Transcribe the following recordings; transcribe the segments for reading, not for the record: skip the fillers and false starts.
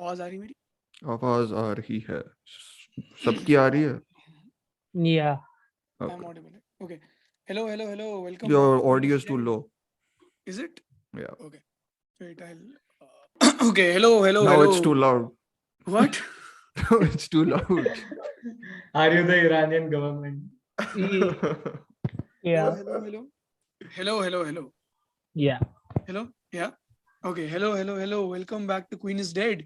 आवाज आ रही मेरी? आवाज आ रही है, सबकी आ रही है. Yeah. I'm Okay. audible. Okay. Hello. Welcome Your back to audio Queen's is too Dead. low. Is it? Yeah. Okay. Wait, I'll. Okay. Hello. Now it's too loud. What? No, it's too loud. Are you the Iranian government? Yeah. Hello. Yeah. Hello. Yeah. Okay. Hello. Welcome back to Queen is Dead.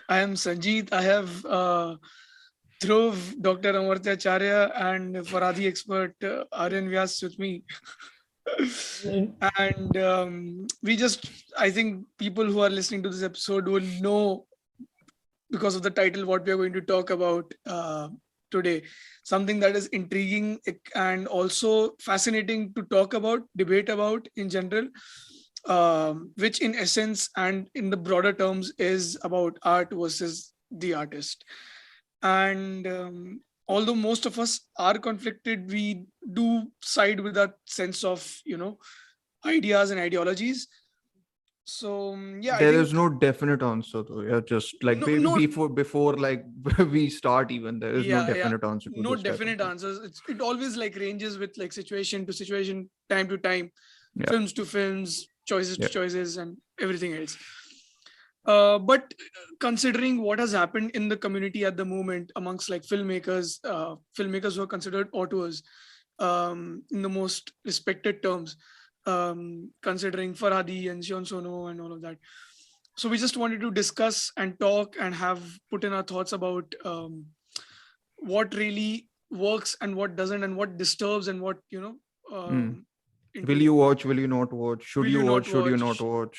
I am Sanjeet. I have Dhruv, Dr. Amartya Charya, and Farhadi expert Aryan Vyas with me. And I think people who are listening to this episode will know, because of the title, what we are going to talk about today. Something that is intriguing and also fascinating to talk about, debate about in general, which in essence and in the broader terms is about art versus the artist. And although most of us are conflicted, we do side with that sense of, ideas and ideologies. So yeah, I There think is no definite answer though. Yeah, just like no, before like we start, even there is no definite answer to no this type of definite thing. answers. It always like ranges with like situation to situation, time to time, Yeah. films to films, choices to Yeah. choices, and everything else. But considering what has happened in the community at the moment amongst like filmmakers who are considered auteurs in the most respected terms, considering Farhadi and Sono and all of that. So we just wanted to discuss and talk and have put in our thoughts about what really works and what doesn't, and what disturbs and what, Will you watch? Will you not watch? Should Will you you watch? not Should you watch? not watch?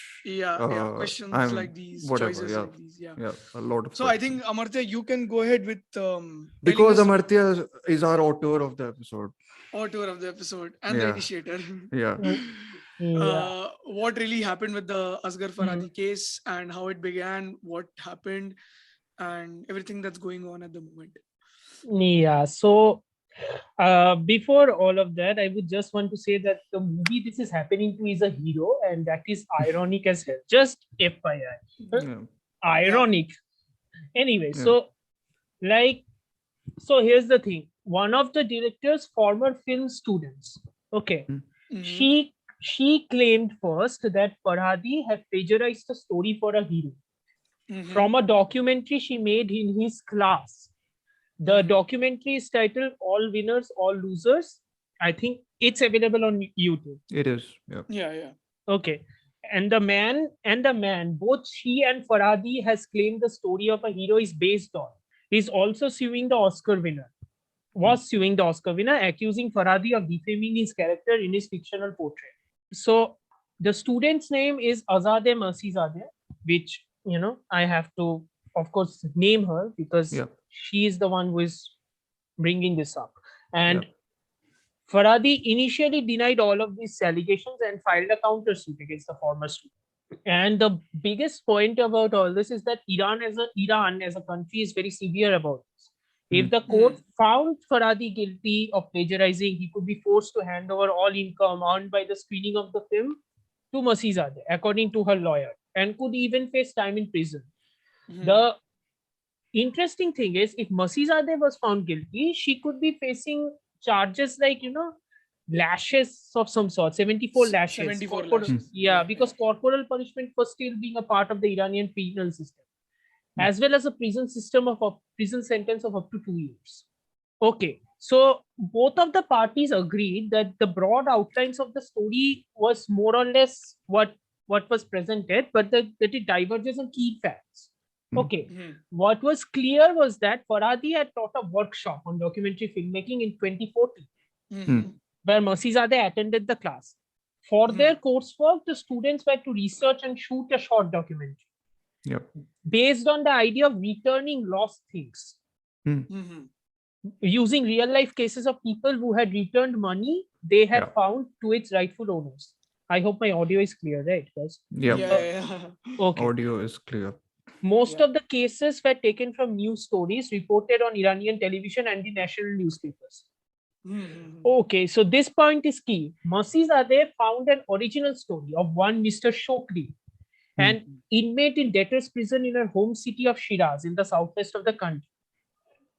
Questions like these, whatever. choices Yeah. like these. Yeah. A lot of So I questions. think Amartya, you can go ahead with Because telling us Amartya is our author of the episode. author of the episode and the Yeah. initiator. Yeah. Yeah. What really happened with the Asghar Farhadi case and how it began, what happened, and everything that's going on at the moment. Yeah. So before all of that, I would just want to say that the movie this is happening to is a hero, and that is ironic as hell. Just FYI. Yeah. Ironic. Anyway, Yeah. so here's the thing. One of the director's former film students, okay, Mhm. she claimed first that Farhadi had plagiarized the story for a hero Mhm. from a documentary she made in his class. The documentary is titled All Winners, All Losers. I think it's available on YouTube. It is. Yeah. Yeah. Okay. And the man, both she and Farhadi has claimed the story of a hero is based on. He's also suing the Oscar winner. Was suing the Oscar winner, accusing Farhadi of defaming his character in his fictional portrait. So the student's name is Azadeh Mercizadeh, which I have to, of course, name her because Yeah. she is the one who is bringing this up. And Yeah. Farhadi initially denied all of these allegations and filed a countersuit against the former student. And the biggest point about all this is that Iran as a country is very severe about this. If the court found Farhadi guilty of plagiarizing, he could be forced to hand over all income earned by the screening of the film to Mercizadeh, according to her lawyer, and could even face time in prison. The interesting thing is, if Mercizadeh was found guilty, she could be facing charges like, lashes of some sort, 74 lashes. 74 lashes. Yeah, because corporal punishment for still being a part of the Iranian penal system, as well as a prison sentence of up to 2 years. Okay, so both of the parties agreed that the broad outlines of the story was more or less what was presented, but that it diverges on key facts. Okay, what was clear was that Farhadi had taught a workshop on documentary filmmaking in 2014, where Mercizadeh attended the class. For their coursework, the students were to research and shoot a short documentary. Yep. Based on the idea of returning lost things. Using real life cases of people who had returned money they had found to its rightful owners. I hope my audio is clear, right, guys? Yeah. Okay. Audio is clear. Most of the cases were taken from news stories reported on Iranian television and the national newspapers. Okay, so this point is key. Mercizadeh found an original story of one Mr. Shokri, and inmate in debtor's prison in her home city of Shiraz in the southwest of the country.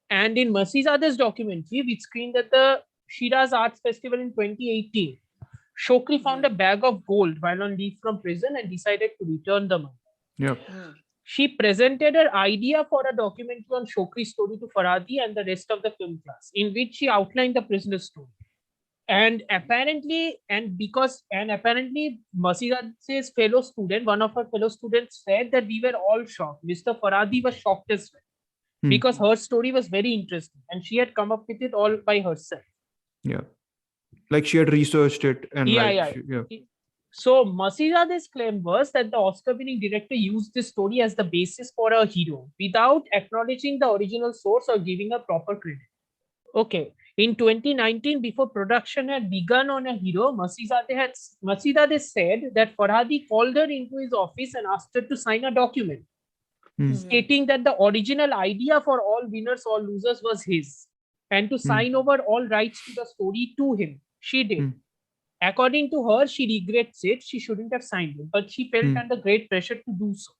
And in Masizade's documentary, which screened at the Shiraz Arts Festival in 2018, Shokri found a bag of gold while on leave from prison and decided to return the money. Yeah. She presented her idea for a documentary on Shokri's story to Farhadi and the rest of the film class, in which she outlined the prisoner's story. And apparently, Masizade's fellow student, one of her fellow students said that we were all shocked. Mr. Farhadi was shocked as well, because her story was very interesting and she had come up with it all by herself. Yeah. Like she had researched it and So Masizade's claim was that the Oscar-winning director used this story as the basis for a hero without acknowledging the original source or giving a proper credit. Okay. In 2019, before production had begun on a hero, Masizaade said that Farhadi called her into his office and asked her to sign a document stating that the original idea for all winners, all losers was his, and to sign over all rights to the story to him. She did. According to her, she regrets it. She shouldn't have signed it, but she felt under great pressure to do so.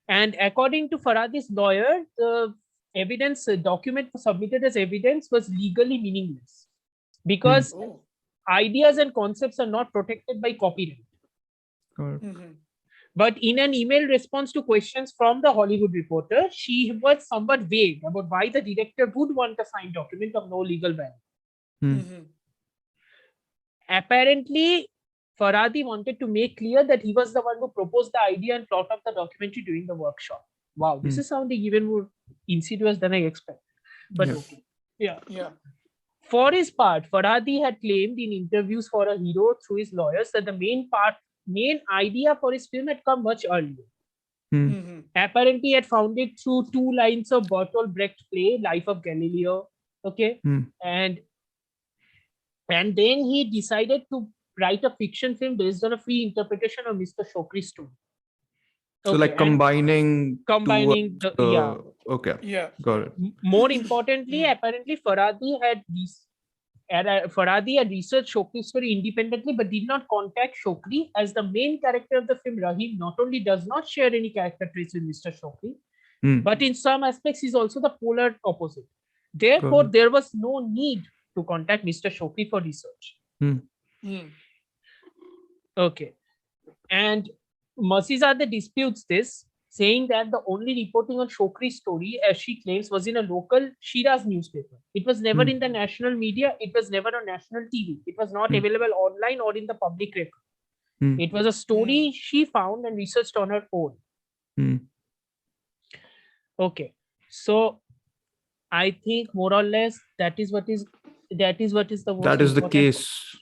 And according to Farhadi's lawyer, the evidence document submitted as evidence was legally meaningless because ideas and concepts are not protected by copyright. But in an email response to questions from the Hollywood Reporter, she was somewhat vague about why the director would want a signed document of no legal value. Apparently, Farhadi wanted to make clear that he was the one who proposed the idea and plot of the documentary during the workshop. Wow, this is sounding even more insidious than I expected. But okay. Yeah. For his part, Farhadi had claimed in interviews for a hero through his lawyers that the main idea for his film had come much earlier. Apparently, he had found it through 2 lines of Bertolt Brecht play, Life of Galileo. Okay. And then he decided to write a fiction film based on a free interpretation of Mr. Shokri's story. So like combining Okay. Yeah. Got it. More importantly, apparently Farhadi had researched Shokri's story independently but did not contact Shokri, as the main character of the film, Rahim, not only does not share any character traits with Mr. Shokri, but in some aspects is also the polar opposite. Therefore, there was no need to contact Mr. Shokri for research. Okay. And Masizadeh disputes this, saying that the only reporting on Shokri's story, as she claims, was in a local Shiraz newspaper. It was never in the national media. It was never on national TV. It was not available online or in the public record. It was a story she found and researched on her own. Okay. So I think more or less that is the case.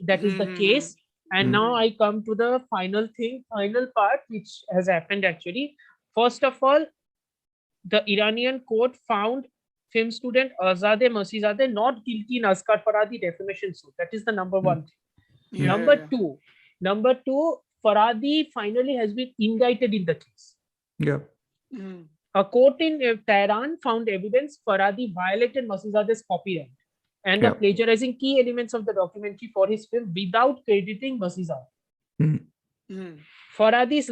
That is the case. And now I come to the final part, which has happened actually. First of all, the Iranian court found film student Azadeh Masizadeh not guilty in Asghar Farhadi defamation suit. That is the number one thing. Number two, Farhadi finally has been indicted in the case. A court in Tehran found evidence Farhadi violated Masizadeh's copyright and plagiarizing key elements of the documentary for his film without crediting Masizadeh. Farhadi's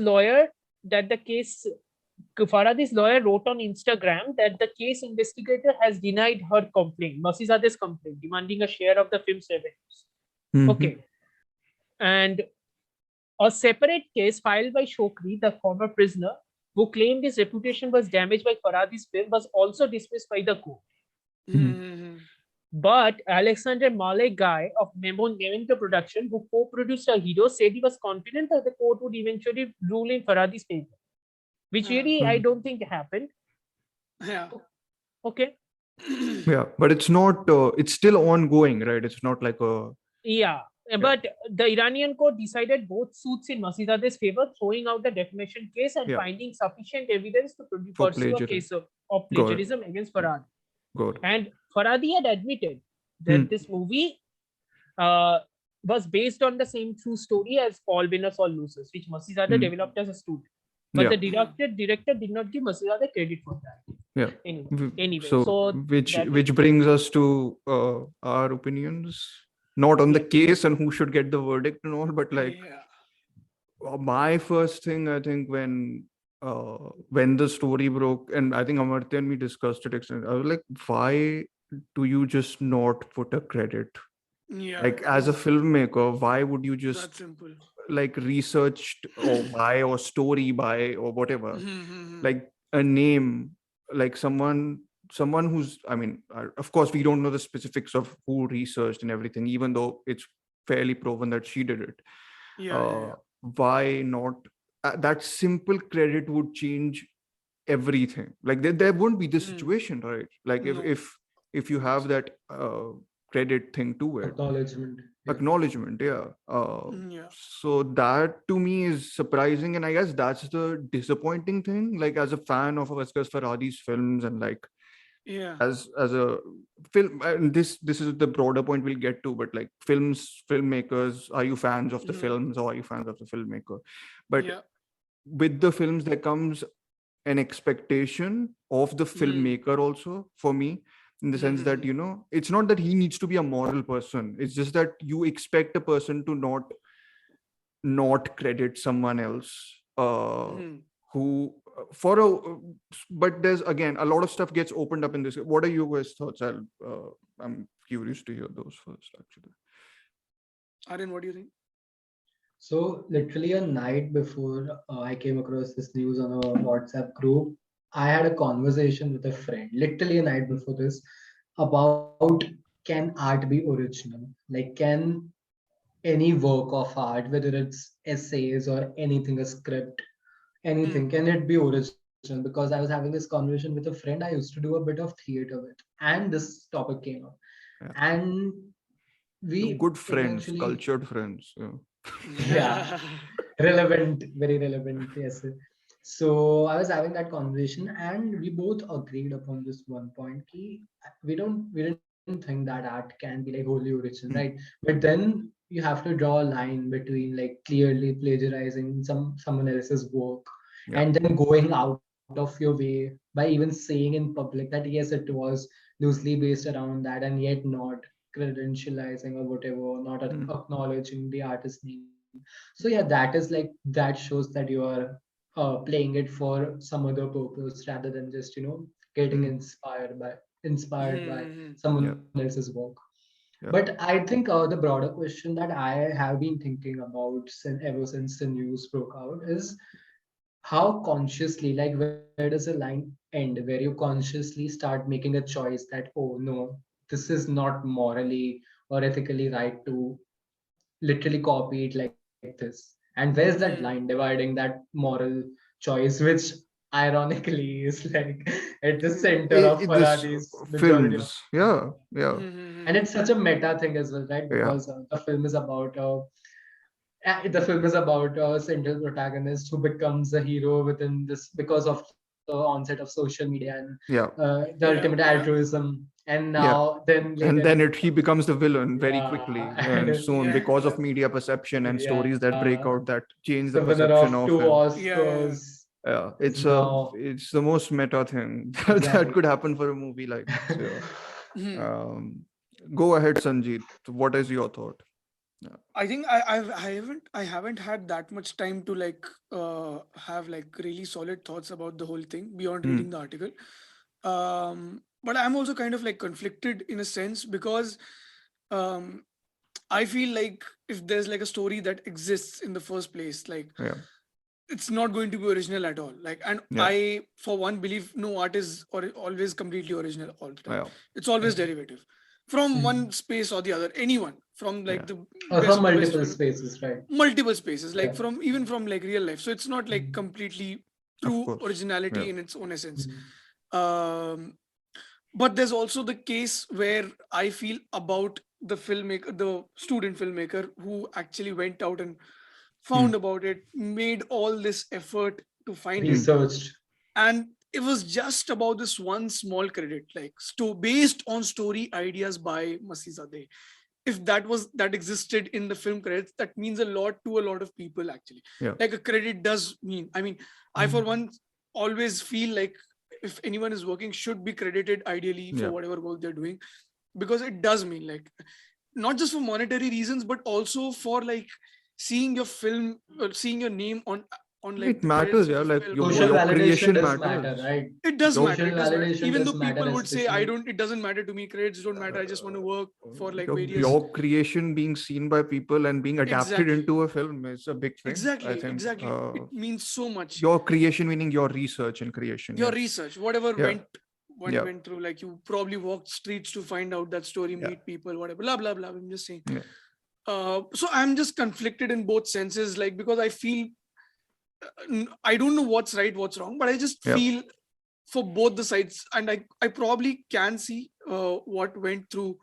lawyer wrote on Instagram that the case investigator has denied her complaint, Masizadeh's complaint, demanding a share of the film's revenues. Okay. And a separate case filed by Shokri, the former prisoner, who claimed his reputation was damaged by Farhadi's film, was also dismissed by the court. But Alexander Malegai of Memento Production, who co-produced a hero, said he was confident that the court would eventually rule in Farhadi's favor, which really I don't think happened. Okay. But it's not. It's still ongoing, right? It's not like a. But the Iranian court decided both suits in Masizadeh's favor, throwing out the defamation case and finding sufficient evidence to pursue a case of plagiarism against Farhadi. And Farhadi had admitted that this movie was based on the same true story as All Winners, All Losers, which Masizadeh developed as a student. But the director did not give Masizadeh credit for that. Anyway, so which brings us to our opinions, not on the case and who should get the verdict and all, but like My first thing, I think, when the story broke, and I think Amartya and me discussed it extensively, I was like, why do you just not put a credit? Yeah, Like, as a filmmaker, why would you that just simple. like researched or by or story by or whatever, Mm-hmm. like a name, like someone who's, I mean, of course we don't know the specifics of who researched and everything, even though it's fairly proven that she did it. Yeah, yeah, uh yeah. why not? That simple credit would change everything. Like there wouldn't be this Hmm. situation, right? Like No, if you of course. have that credit thing to it, Acknowledgement. Yeah. acknowledgement, yeah. Yeah. So that to me is surprising, and I guess that's the disappointing thing. Like, as a fan of Asghar Farhadi's films, and like Yeah. as a film, and this is the broader point we'll get to, but like filmmakers, are you fans of the Hmm. films or are you fans of the filmmaker? But Yeah. with the films there comes an expectation of the Hmm. filmmaker also, for me, in the sense that, Mm-hmm. it's not that he needs to be a moral person, it's just that you expect a person to not credit someone else, Hmm. who for a but there's, again, a lot of stuff gets opened up in this. What are your guys' thoughts? I'm curious to hear those first, actually. Aryan, what do you think? So literally a night before I came across this news on a WhatsApp group, I had a conversation with a friend, literally a night before this, about can art be original? Like, can any work of art, whether it's essays or anything, a script, Hmm. anything, can it be original? Because I was having this conversation with a friend. I used to do a bit of theater with, and this topic came up, Yeah, and we good friends, eventually, cultured friends. Yeah. yeah, relevant, very relevant. Yes. So I was having that conversation, and we both agreed upon this one point: ki we didn't think that art can be like wholly original, right? Hmm. But then you have to draw a line between like clearly plagiarizing someone else's work Yeah. and then going out of your way by even saying in public that yes, it was loosely based around that, and yet not credentializing or whatever, not Hmm. acknowledging the artist's name. So yeah, that is like that shows that you are playing it for some other purpose rather than just getting Hmm. inspired by Hmm. someone Yeah. else's work. But Yeah. I think the broader question that I have been thinking about ever since the news broke out is how consciously, like, where does a line end where you consciously start making a choice that, oh no, this is not morally or ethically right to literally copy it like this. And where's that line Hmm. dividing that moral choice, which ironically is like at the center of This Farhadi's majority of films, yeah, yeah, and Hmm. it's such a meta thing as well, right? yeah, Because the film is about a central protagonist who becomes a hero within this because of the onset of social media and yeah, the ultimate Yeah. Yeah. altruism. And yeah. now, then later And it then he becomes, becomes the villain very yeah, quickly and soon, Yeah. because of media perception and stories that yeah, break out that change the the winner perception of two of him. Yeah. Yeah. Oscars Yeah, is now it's the most meta thing that exactly. could happen for a movie like this. Yeah. Hmm. Go ahead, Sanjeet. What is your thought? Yeah. I think I haven't had that much time to like have like really solid thoughts about the whole thing beyond Hmm. reading the article. But I'm also kind of like conflicted in a sense because um, I feel like if there's like a story that exists in the first place, like Yeah. it's not going to be original at all. Like, and Yeah. I for one believe no art is or always completely original all the time. Yeah. It's always Mhm. derivative from Mhm. one space or the other. Anyone from like Yeah. the Or from best to best multiple film, spaces, right? multiple spaces, Yeah. like from even from like real life. So it's not like Mhm. completely Of true course. Yeah. originality in its own essence. Mhm. Um, but there's also the case where I feel about the filmmaker, the student filmmaker who actually went out and Hmm. found about it, made all this effort to find it, Hmm. Researched. and it was just about this one small credit, like based on story ideas by Masizadeh. If that existed in the film credits, that means a lot to a lot of people actually. Yeah. Like a credit does mean, I mean, I for Mhm. one always feel like if anyone is working should be credited ideally for Yeah. whatever work they're doing, because it does mean like not just for monetary reasons but also for like seeing your film, seeing your name on like It the matters, credits of yeah. the Like film your, or Social your whatever. creation validation does matter, matters. right? It does Social matter. It does matter. validation Even does though matter, people would say, I especially don't, it doesn't matter to me. Credits don't matter. I just want to work for like Your, various. your creation being seen by people and being adapted Exactly. into a film is a big thing. I Exactly. think Exactly. It means so much. your creation meaning your research and creation. Your Yes. research, whatever Yeah. went through, like you probably walked streets to find out that story, Yeah. meet people, whatever, blah blah blah. I'm just saying. Yeah. So I'm just conflicted in both senses, like because I feel I don't know what's right, what's wrong, but I just Yeah. feel for both the sides, and I probably can see what went through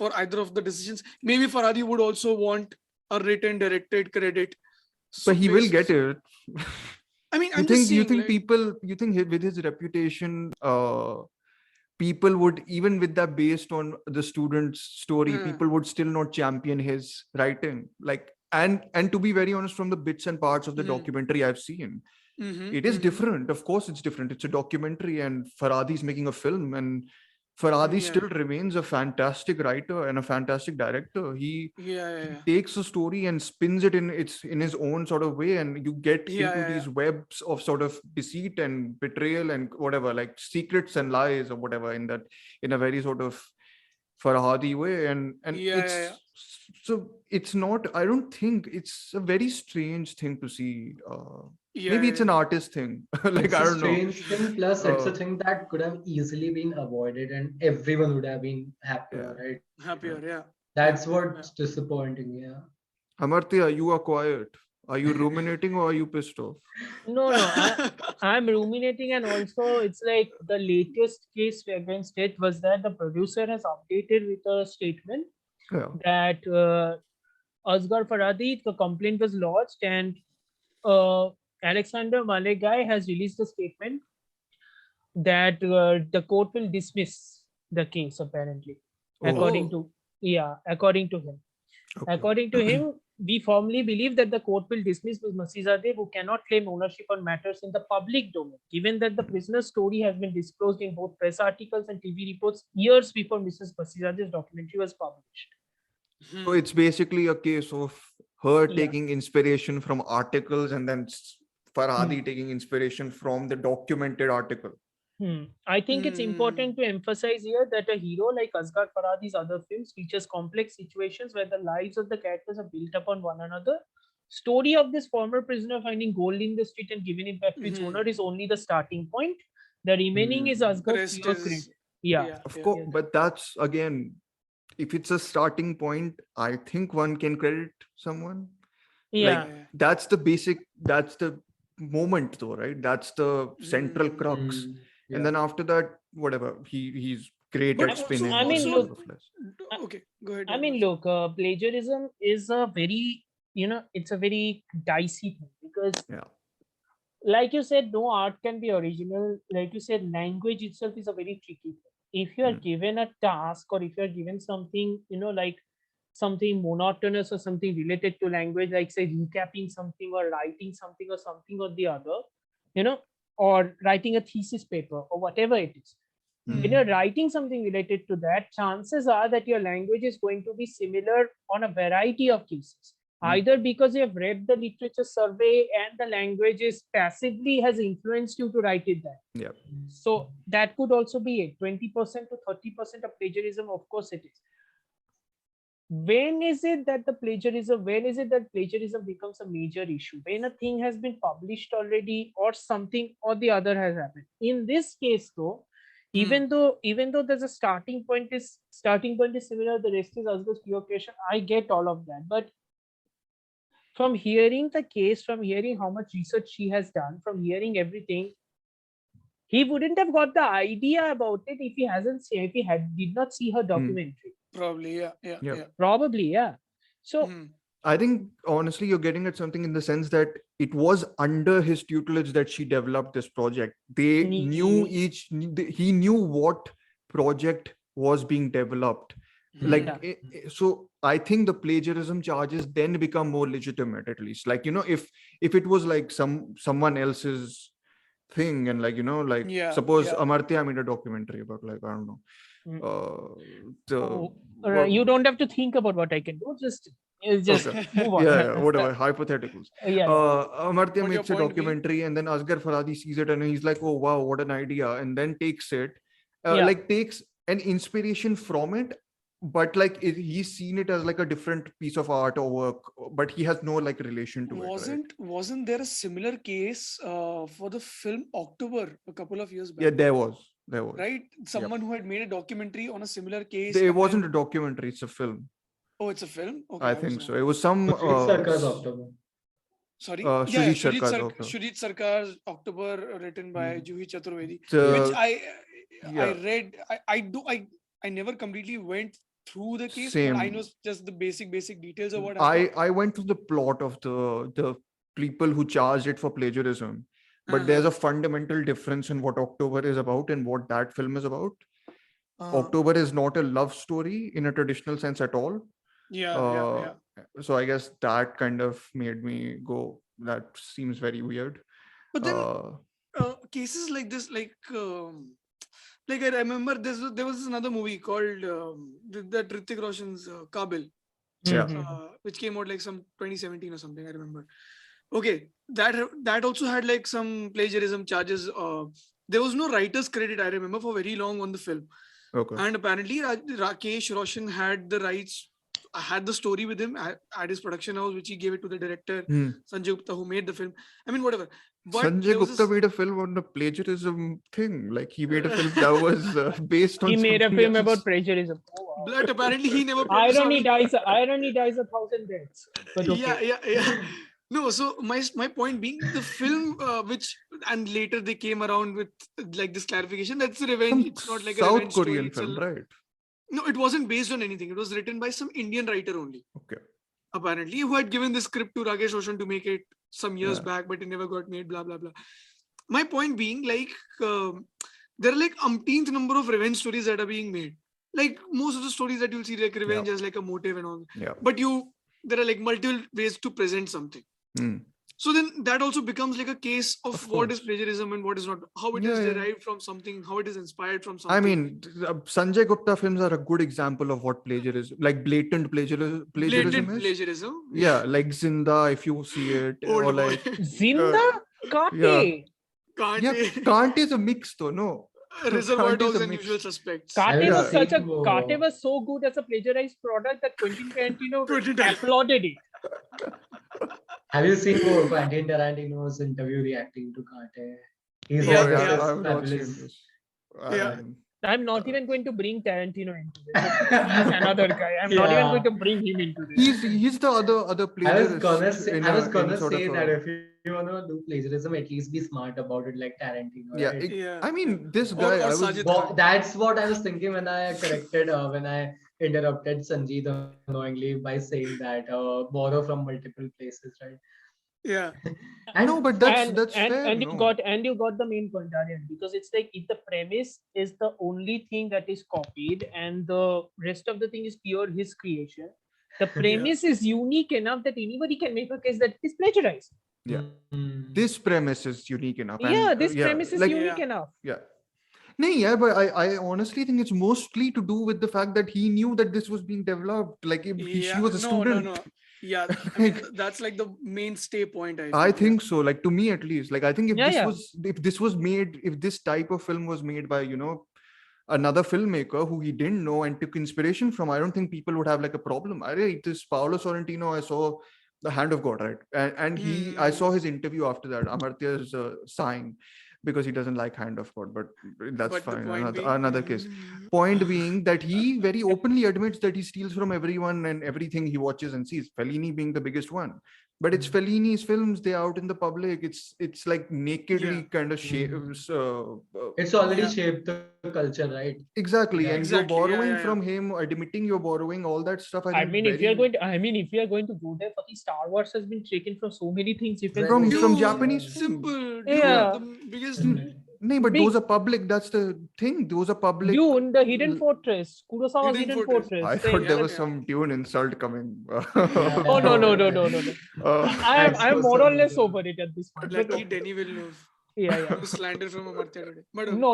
for either of the decisions. Maybe Farhadi would also want a written directed credit. So But he will based, get it. I mean, You I'm just think saying, like, people, you think with his reputation, people would, even with that based on the student's story, Hmm. people would still not champion his writing. Like, and to be very honest, from the bits and parts of the documentary I've seen, it is different. Of course, it's different. It's a documentary, and Farhadi's making a film, and Farhadi Yeah. still remains a fantastic writer and a fantastic director. He Yeah. takes a story and spins it in his own sort of way, and you get into these webs of sort of deceit and betrayal and whatever, like secrets and lies or whatever, in a very sort of Farhadi way, and it's so it's not. I don't think it's a very strange thing to see. Maybe it's an artist thing. Like, it's I a don't know. strange thing. Plus, it's a Uh, thing that could have easily been avoided, and everyone would have been happier, Yeah. right? Happier, yeah. That's what's disappointing. Yeah. Amartya, you are quiet. Are you ruminating or are you pissed off? No, I'm ruminating, and also it's like the latest case against it was that the producer has updated with a statement Yeah. that Asghar Farhadi, the complaint was lodged, and Alexander Malegai has released a statement that the court will dismiss the case, apparently, according to him. Okay. According to him, we firmly believe that the court will dismiss Ms. Masizadeh, who cannot claim ownership on matters in the public domain, given that the prisoner's story has been disclosed in both press articles and TV reports years before Mrs. Masizadeh's documentary was published. So it's basically a case of her Yeah. taking inspiration from articles and then Farhadi taking inspiration from the documented article. I think it's important to emphasize here that a hero like Asghar Farhadi's other films features complex situations where the lives of the characters are built upon one another. Story of this former prisoner finding gold in the street and giving it back to its owner is only the starting point. The remaining is Asghar's pure credit. Yeah. Of course, but that's again, if it's a starting point, I think one can credit someone. Yeah. Like, that's the basic, that's the moment though, right? That's the central crux. And then after that, whatever, he's great But at also- spinning. I mean, all look, sort of less. Okay, go ahead. I mean, look, plagiarism is a very, it's a very dicey thing because, Yeah. like you said, no art can be original. Like you said, language itself is a very tricky thing. If you are given a task or if you are given something, like something monotonous or something related to language, like say recapping something or writing something or the other, or writing a thesis paper or whatever it is. When you're writing something related to that, chances are that your language is going to be similar on a variety of cases. Either because you have read the literature survey and the language is passively has influenced you to write it there. Yeah. So that could also be it. 20% to 30% of plagiarism, of course it is. When is it that plagiarism becomes a major issue? When a thing has been published already or something or the other has happened. In this case though, even though there's a starting point is similar, the rest is Asghar's pure creation, I get all of that. But from hearing the case, from hearing how much research she has done, from hearing everything, he wouldn't have got the idea about it if he did not see her documentary. Probably, yeah. Probably, yeah. So I think honestly, you're getting at something in the sense that it was under his tutelage that she developed this project. They knew he knew what project was being developed. Like, so I think the plagiarism charges then become more legitimate, at least. Like, if it was like someone else's thing, and like, suppose Amartya made a documentary about, like, I don't know, you don't have to think about what I can do. Just It's just move on. Yeah, whatever, hypotheticals. Yeah. Amartya But your makes a point being- documentary, and then Asghar Farhadi sees it, and he's like, "Oh wow, what an idea!" And then takes it, Yeah. like takes an inspiration from it, but like he's seen it as like a different piece of art or work, but he has no like relation to it. Right? Wasn't there a similar case for the film October a couple of years back? Yeah, there was. Right, someone who had made a documentary on a similar case. It and wasn't a then- documentary; it's a film. Oh, it's a film. Okay, I was think so. wrong. It was some. Circus October. Sorry, Shujit Sarkar, okay. Shujit Sarkar's October, written by Juhi Chaturvedi, The- which I yeah. read. I never completely went through the case, Same. but I know just the basic details of what happened. I went to the plot of the people who charged it for plagiarism, but there's a fundamental difference in what October is about and what that film is about. October is not a love story in a traditional sense at all. Yeah. So I guess that kind of made me go, that seems very weird. But then cases like this, like I remember there was another movie called that Hrithik Roshan's Kabil, Yeah. which came out like some 2017 or something. I remember. Okay, that also had like some plagiarism charges. There was no writer's credit, I remember, for very long on the film. Okay. And apparently Rakesh Roshan had the rights, had the story with him at his production house, which he gave it to the director Sanjay Gupta, who made the film. I mean, whatever. But Sanjay Gupta made a film on the plagiarism thing. Like he made a film that was based on. He made a something film else. about plagiarism. Oh, wow. But apparently he never. produced Irony something. dies 1,000 deaths. But okay. Yeah. No, so my point being, the film, which and later they came around with like this clarification, that's a revenge. Some It's not like a South revenge story, Korean it's a- film, right? No, it wasn't based on anything. It was written by some Indian writer only. Okay. Apparently, who had given the script to Rakesh Roshan to make it some years Yeah. back, but it never got made. Blah blah blah. My point being, like, there are like umpteenth number of revenge stories that are being made. Like most of the stories that you'll see, like revenge as like a motive and all. Yeah. But there are like multiple ways to present something. So then that also becomes like a case of what course. is plagiarism and what is not, how it is derived from something, how it is inspired from something. I mean, Sanjay Gupta films are a good example of what plagiarism, like blatant plagiarism is. Plagiarism. Yeah, like Zinda, if you see it, Old or boy. like Zinda Kate. Kante is a mix, though. No, Reservoir Kante is Dogs a and mix. Usual Suspects. Kate Yeah. was Whoa. Kate was so good as a plagiarized product that Quentin Tarantino Quentin Tarantino. applauded it. Have you seen Quentin Tarantino's interview reacting to Kate? He's Yeah, like, yeah, this is I've not seen fabulous. this. Yeah. I'm not even going to bring Tarantino into this. He's another guy. I'm not even Yeah. going to bring him into this. He's the other I was plagiarist. gonna say, in I was a- in gonna sort say of a- that if you wanna do plagiarism, at least be smart about it, like Tarantino. Yeah, right? Yeah. I mean, this Or- guy. or I was. Sajid That's what I was thinking when I corrected, when I interrupted Sanjeet unknowingly by saying that borrow from multiple places, right? Yeah. And No, but that's fair. and no. you got the main point, Aryan, because it's like if the premise is the only thing that is copied and the rest of the thing is pure his creation, the premise is unique enough that anybody can make a case that it is plagiarized. Yeah. Mm. This premise is unique enough. This premise is like, unique Yeah. enough. Yeah. No, yeah, but I honestly think it's mostly to do with the fact that he knew that this was being developed. Like she was a student. No. Yeah, I mean, that's like the mainstay point. I think so. Like to me, at least. Like I think if this type of film was made by another filmmaker who he didn't know and took inspiration from, I don't think people would have like a problem. This Paolo Sorrentino, I saw The Hand of God, right? And I saw his interview after that. Amartya's sighing because he doesn't like Hand of God, but that's But the fine. point Another being- case. Point being that he very openly admits that he steals from everyone and everything he watches and sees. Fellini being the biggest one. But it's Fellini's films, they're out in the public. It's like nakedly kind of shapes. It's already Yeah. shaped the culture, right? Exactly. Yeah. And Exactly. you're borrowing Yeah. from him, admitting you're borrowing, all that stuff. I mean, if you're going to go there, fucking Star Wars has been taken from so many things. You can From- go- from Dude, Japanese films. simple. Yeah. The biggest. No, but Big- those are public. That's the thing. Those are public. Dune, the Hidden Fortress, Kurosawa's Hidden Hidden Fortress. Fortress. I same. thought there Yeah, was yeah. some Dune insult coming. Oh no. Uh, I'm more or less over it at this point. But Lucky Denny Villeneuve. yeah. Who slandered from Amartya today. But No.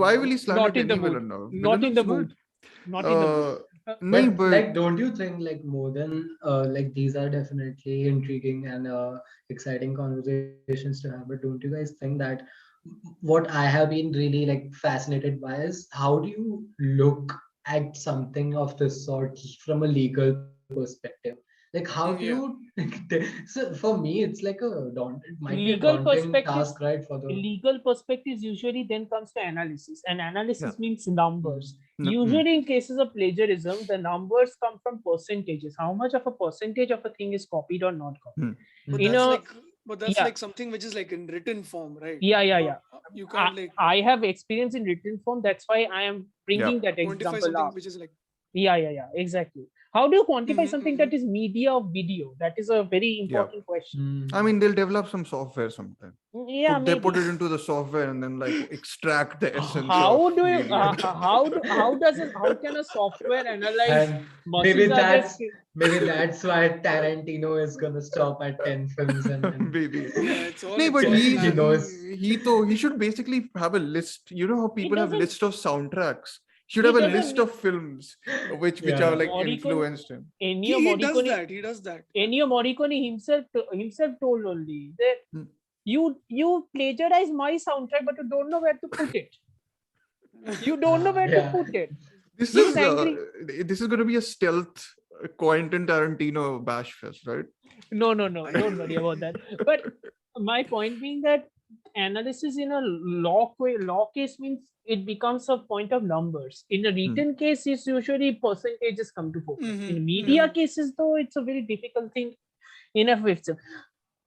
Why will he slander Not in the Denis mood. Villeneuve? Not in the Villeneuve's mood. Not in the mood. nahi, But like, don't you think like more than like these are definitely intriguing and exciting conversations to have? But don't you guys think that what I have been really like fascinated by is how do you look at something of this sort from a legal perspective? Like, how do you? Yeah. So for me, it's like it might be a Legal daunting perspective, task, right? For the legal perspectives usually then comes to analysis, and yeah, analysis means numbers. no, Usually in cases of plagiarism, the numbers come from percentages, how much of a percentage of a thing is copied or not copied. But In that's a, like, but that's yeah, like something which is like in written form, right? yeah. You I, can't like I have experience in written form, that's why I am yeah. bringing that quantify example something up. which is like. Yeah, exactly. How do you quantify something Mhm. that is media or video? That is a very Yeah. important question. I mean, they'll develop some software sometime. Yeah, They put maybe. it into the software and then like extract the essence of How do you media. how can a software analyze And maybe Masih Raja's that's why Tarantino is gonna stop at 10 films and Maybe. Yeah, it's all No, it's but all he planned. knows. he should basically have a list. You know how he people have doesn't lists of soundtracks. He should he have a Yeah. doesn't list need of films which are Yeah. like Morricone influenced him. Ennio He does Morricone that. He does that. Yeah. Ennio Morricone himself told only that Hmm. you plagiarize my soundtrack but you don't know where to put it. You don't know where to Yeah. put it. This He's is angry. this is going to be a stealth Quentin Tarantino bash fest, right? No, don't worry about that. But my point being that analysis in a law case means it becomes a point of numbers. In a written case, it's usually percentages come to focus. In media cases, though, it's a very difficult thing in of itself.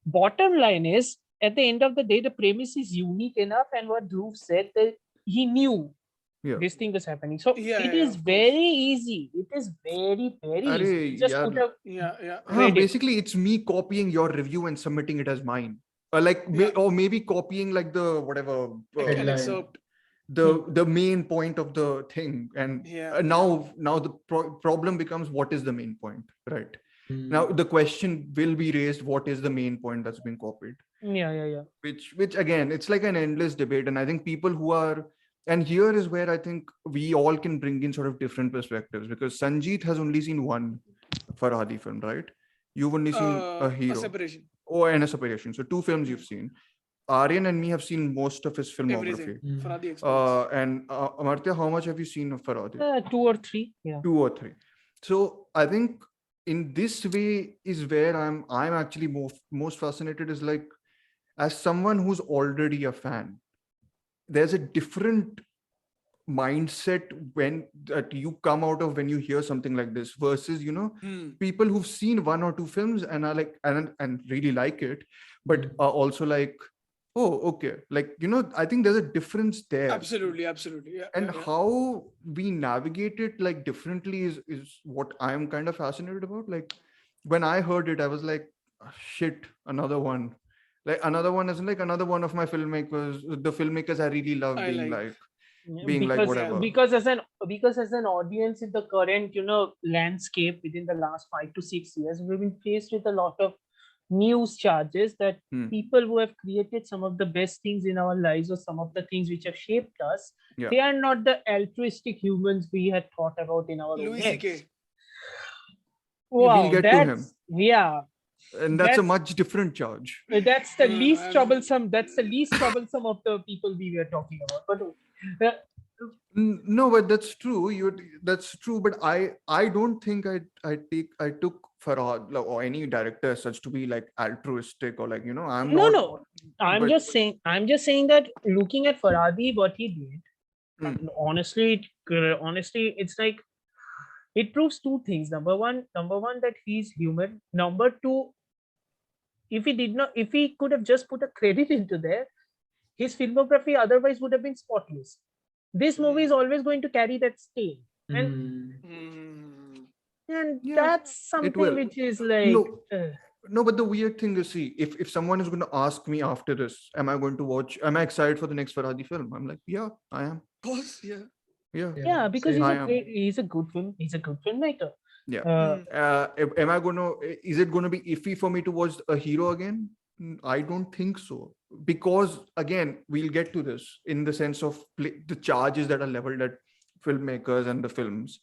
Bottom line is, at the end of the day, the premise is unique enough, and what Dhruv said that he knew Yeah. this thing was happening. So Yeah, it yeah, is of course. very easy. It is very easy. Arey, You just yaar. put a Yeah. credit. Basically, it's me copying your review and submitting it as mine. Like, Yeah. or maybe copying like the whatever Like an Headline. excerpt. the main point of the thing, and Yeah. now the problem becomes what is the main point, right? Now the question will be raised: what is the main point that's been copied? Yeah. Which again, it's like an endless debate, and I think people who are and here is where I think we all can bring in sort of different perspectives, because Sanjeet has only seen one Farhadi film, right? You've only seen a A hero. separation. Oh, and a separation. So two films you've seen. Aryan and me have seen most of his Everything. filmography. Farhadi experience. And Amartya, how much have you seen of Farhadi? 2 or 3. Yeah. 2 or 3. So I think in this way is where I'm actually most fascinated, is like, as someone who's already a fan, there's a different mindset when that you come out of when you hear something like this versus people who've seen 1 or 2 films and are like and really like it, but are also like, oh, okay, like I think there's a difference there. Absolutely. Yeah. And Yeah. how we navigate it like differently is what I'm kind of fascinated about. Like when I heard it, I was like, "Ah, shit, another one. Like another one isn't like another one of my filmmakers, the filmmakers I really love I being like. like being like because whatever. because as an audience in the current landscape within the last 5 to 6 years, we've been faced with a lot of news charges that people who have created some of the best things in our lives or some of the things which have shaped us, Yeah. they are not the altruistic humans we had thought about in our own Louis heads. C.K. We'll Wow, get to him. yeah, And that's a much different charge. that's the least I'm- troublesome. That's the least troublesome of the people we were talking about. But No, but that's true. That's true. But I don't think I took Farhad or any director as such to be like altruistic or like I'm not. no. I'm but- just saying that looking at Farhadi, what he did, Hmm. honestly, it's like it proves 2 things. Number one, that he's human. Number two, if he could have just put a credit into there, his filmography otherwise would have been spotless. This movie is always going to carry that stain, and Yeah, that's it something will. which is like. No, but the weird thing is, see, if someone is going to ask me after this, am I excited for the next Farhadi film? I'm like, yeah, I am. Of course. Yeah. Yeah, because same. he's a good filmmaker. Yeah. Is it going to be iffy for me to watch a hero again? I don't think so. Because again, we'll get to this in the sense of the charges that are leveled at filmmakers and the films.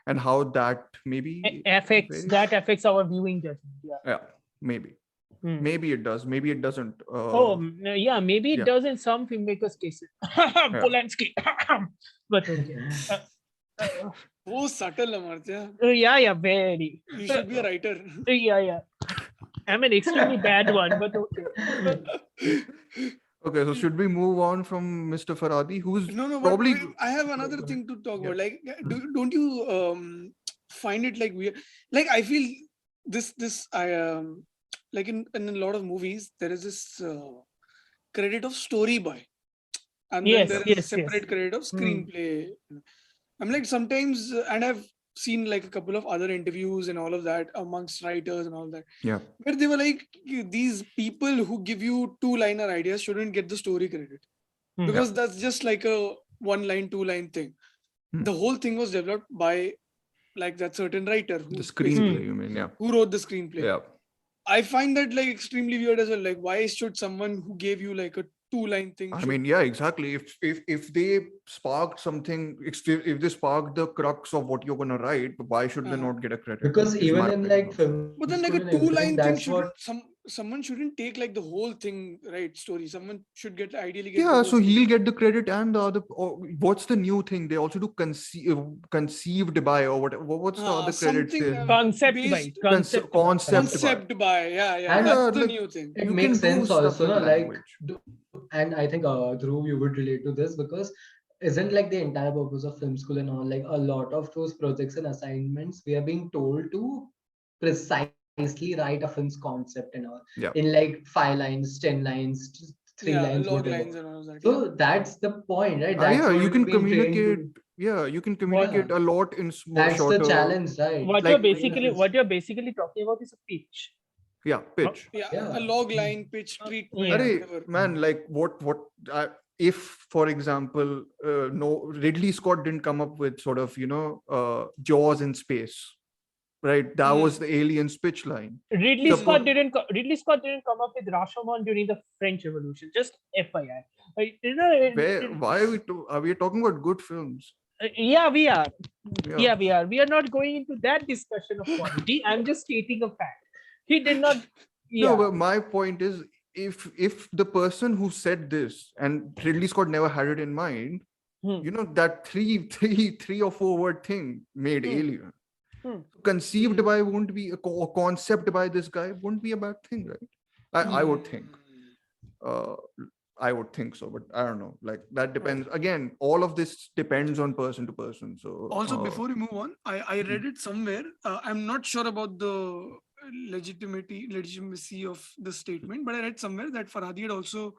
and how that maybe affects our viewing judgment. Yeah, maybe. Maybe it does. Maybe it doesn't. Maybe it does in some filmmakers' cases. Polanski. But okay. Oh, subtle, Amartya. Very. You should be a writer. Yeah. I'm an extremely bad one, but okay. Okay, so should we move on from Mr. Farhadi, who's No, probably... but I have another thing to talk about. Like, don't you find it like weird? Like, I feel this like in a lot of movies there is this credit of story by, and then there is a separate credit of screenplay. I'm like sometimes, and I've seen like a couple of other interviews and all of that amongst writers and all that, where they were like, these people who give you 2-liner ideas shouldn't get the story credit, because that's just like a 1-line 2-line thing. The whole thing was developed by like that certain writer who the screenplay, you mean? Who wrote the screenplay. I find that like extremely weird as well. Like, why should someone who gave you like a 2-line thing? I mean, exactly. If they sparked something, if they sparked the crux of what you're gonna write, why should they not get a credit? Because even in like film, but then like a 2-line thing should someone shouldn't take like the whole thing, right? Story. Someone should ideally get. So he'll get the credit, and the other. What's the new thing? They also do conceived by, or whatever. What's the other credit? Concept by. Yeah. That's the new thing. It makes sense also, no? Like, and I think Dhruv, you would relate to this, because isn't like the entire purpose of film school and all, like a lot of those projects and assignments, we are being told to precisely write a film's concept and all in like 5 lines, 10 lines, 3 lines, log whatever. lines and all of that. So that's the point, right? That's you can communicate. You can communicate a lot in small. That's the challenge, right? What you're basically talking about is a pitch. Pitch. A log line, pitch, treatment. Man, like what if, for example, Ridley Scott didn't come up with sort of Jaws in space, right? That was the Aliens pitch line. Ridley Scott didn't come up with Rashomon during the French Revolution. Just FYI. Why are we talking about good films? We are. We are. We are not going into that discussion of quality. I'm just stating a fact. He did not. No, but my point is, if the person who said this, and Ridley Scott never had it in mind, that three or 4 word thing made Alien. Conceived by won't be a concept by this guy won't be a bad thing, right? I would think. I would think so, but I don't know. Like, that depends. Again, all of this depends on person to person. So also, before we move on, I read it somewhere. I'm not sure about the legitimacy of the statement, but I read somewhere that Farhadi had also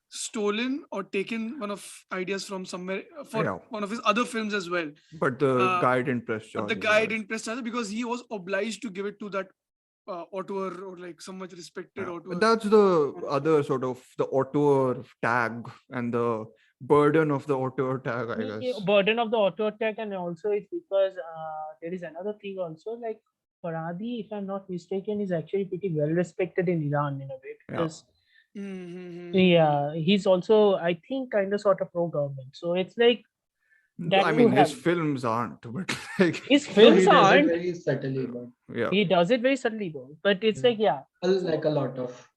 stolen or taken one of ideas from somewhere for one of his other films as well. But the guy didn't press charges. But the guy didn't press charges because he was obliged to give it to that auteur, or like so much respected auteur. That's the other sort of the auteur tag and the burden of the auteur tag, I guess. Burden of the auteur tag, and also it's because there is another thing also, like Farhadi, if I'm not mistaken, is actually pretty well respected in Iran in a way, because he's also, I think, kind of sort of pro-government. So it's like that. I mean, his films aren't, but like his films aren't very subtly, but he does it very subtly, but it's like like a lot of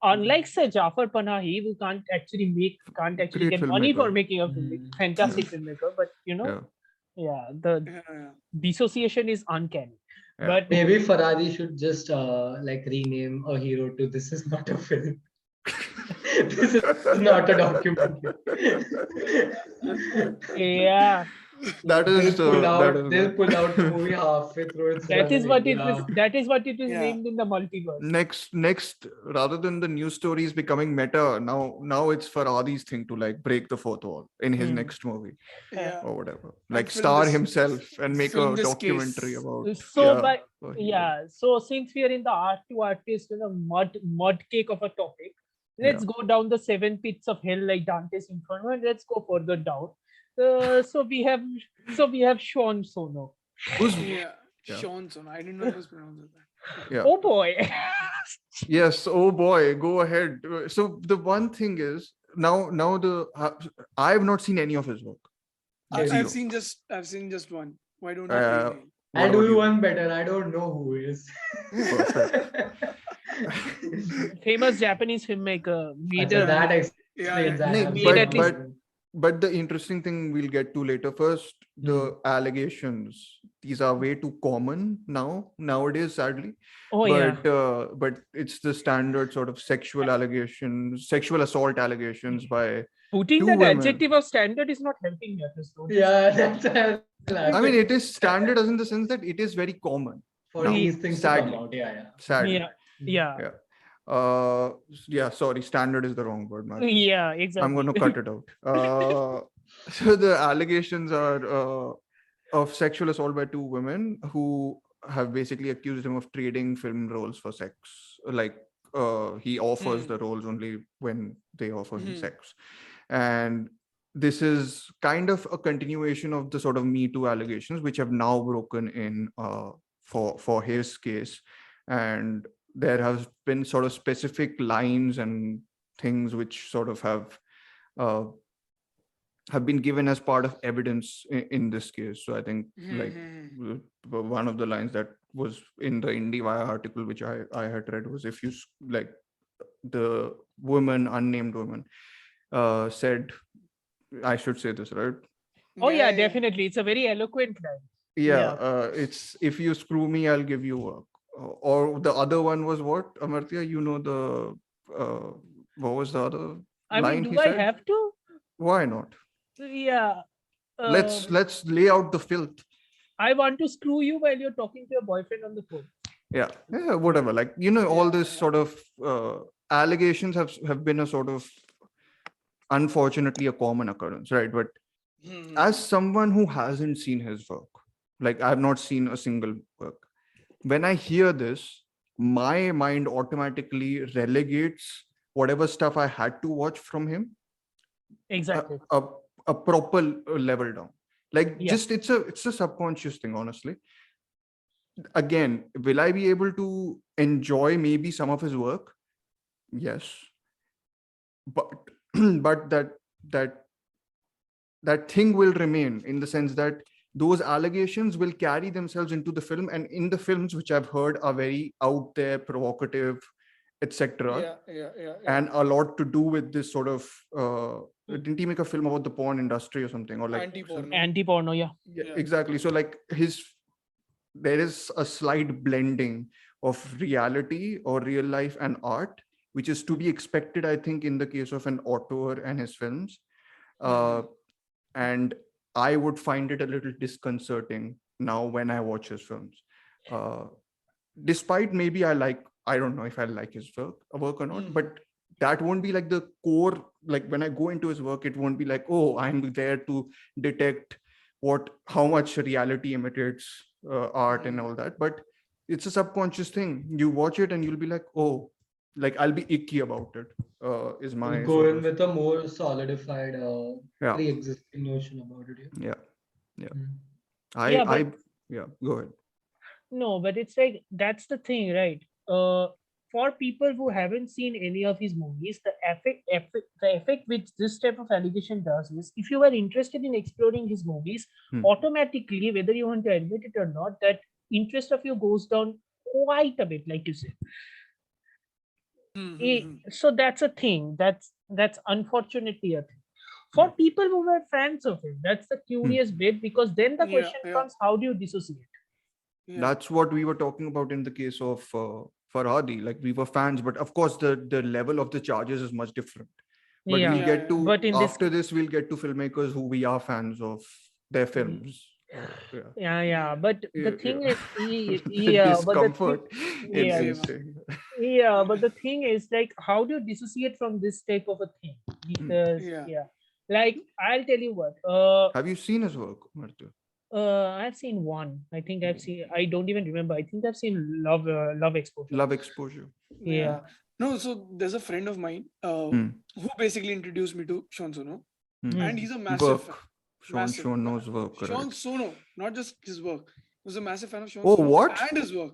unlike say Jafar Panahi, who can't actually get money for making a film, fantastic filmmaker, but the dissociation is uncanny. But maybe Farhadi should just like rename a hero to "This is not a film." This is not a documentary. They'll pull out the movie halfway through. That is what it is named in the multiverse. Next, rather than the news stories becoming meta, now it's Farhadi's thing to like break the fourth wall in his next movie or whatever. Like star himself and make a documentary about. So since we are in the art to artist, mud cake of a topic, let's go down the 7 pits of hell like Dante's Inferno, and let's go further down. So we have Sean Sono. Sean Sono. I didn't know it was pronounced like that. Oh boy. Yes. Oh boy. Go ahead. So the one thing is now I have not seen any of his work. I've seen just one. Why don't you play Uh, male? what I'll do about you you? one better. I don't know who is. Perfect. Famous Japanese filmmaker made Acha, a that Yeah, explains. I No, have made no at least but the interesting thing we'll get to later. First, the allegations. These are way too common nowadays, sadly. oh yeah. But it's the standard sort of sexual allegations, sexual assault allegations by Putting two that women. adjective of standard is not helping me at this point. Yeah, that's why I I laughed. mean, it is standard as in the sense that it is very common. For now, these things to come sadly. out. Yeah, yeah. Sadly. Yeah. Yeah. Yeah. Sorry, standard is the wrong word, man. Yeah, I'm exactly. going to cut it out. So the allegations are of sexual assault by two women who have basically accused him of trading film roles for sex. Like he offers the roles only when they offer him sex. And this is kind of a continuation of the sort of Me Too allegations, which have now broken in for his case. And there has been sort of specific lines and things which sort of uh, have been given as part of evidence in this case. So I think like one of the lines that was in the IndieWire article, which I had read, was if you like the woman, unnamed woman, said, I should say this, right? Oh yeah, definitely. It's a very eloquent line. Yeah, it's if you screw me, I'll give you work. Or the other one was what, Amartya? You know what was the other I line mean, he do I said? have to? Why not? Yeah. Let's lay out the filth. I want to screw you while you're talking to your boyfriend on the phone. Yeah, whatever. Like all this sort of allegations have been a sort of unfortunately a common occurrence, right? But as someone who hasn't seen his work, like I've not seen a single work, when I hear this, my mind automatically relegates whatever stuff I had to watch from him Exactly. a proper level down. Like Yeah. just it's a subconscious thing, honestly. Again, will I be able to enjoy maybe some of his work? Yes, but but that thing will remain, in the sense that those allegations will carry themselves into the film, and in the films which I've heard are very out there, provocative, etc. And a lot to do with this sort of didn't he make a film about the porn industry or something, or like Anti-porno, yeah. Exactly. So like there is a slight blending of reality or real life and art, which is to be expected, I think, in the case of an auteur and his films. And I would find it a little disconcerting now when I watch his films. Despite maybe I don't know if I like his work or not, but that won't be like the core. Like when I go into his work, it won't be like, oh, I'm there to detect how much reality imitates art and all that. But it's a subconscious thing. You watch it and you'll be like, oh, like I'll be icky about it. Is my We'll go in with a more solidified pre-existing notion about it. Yeah. Go ahead. No, but it's like that's the thing, right? For people who haven't seen any of his movies, the effect which this type of allegation does is, if you are interested in exploring his movies, automatically, whether you want to admit it or not, that interest of you goes down quite a bit, like you said. So that's a thing. That's unfortunately a thing. For people who were fans of him, that's the curious bit, because then the question comes, how do you dissociate? That's what we were talking about in the case of Farhadi. Like we were fans, but of course the level of the charges is much different. But we'll get to, but after this we'll get to filmmakers who we are fans of their films. But the thing is, discomfort but the thing is, like, how do you dissociate from this type of a thing? Because like, I'll tell you what, have you seen his work, Amartya? I've seen one. I think I've seen, I don't even remember. I think I've seen Love Exposure. Love Exposure. Yeah. No, so there's a friend of mine who basically introduced me to Sean Sono, and he's a massive fan. Sono's work. Sean Sono, not just his work. He was a massive fan of Sean Sono and his work.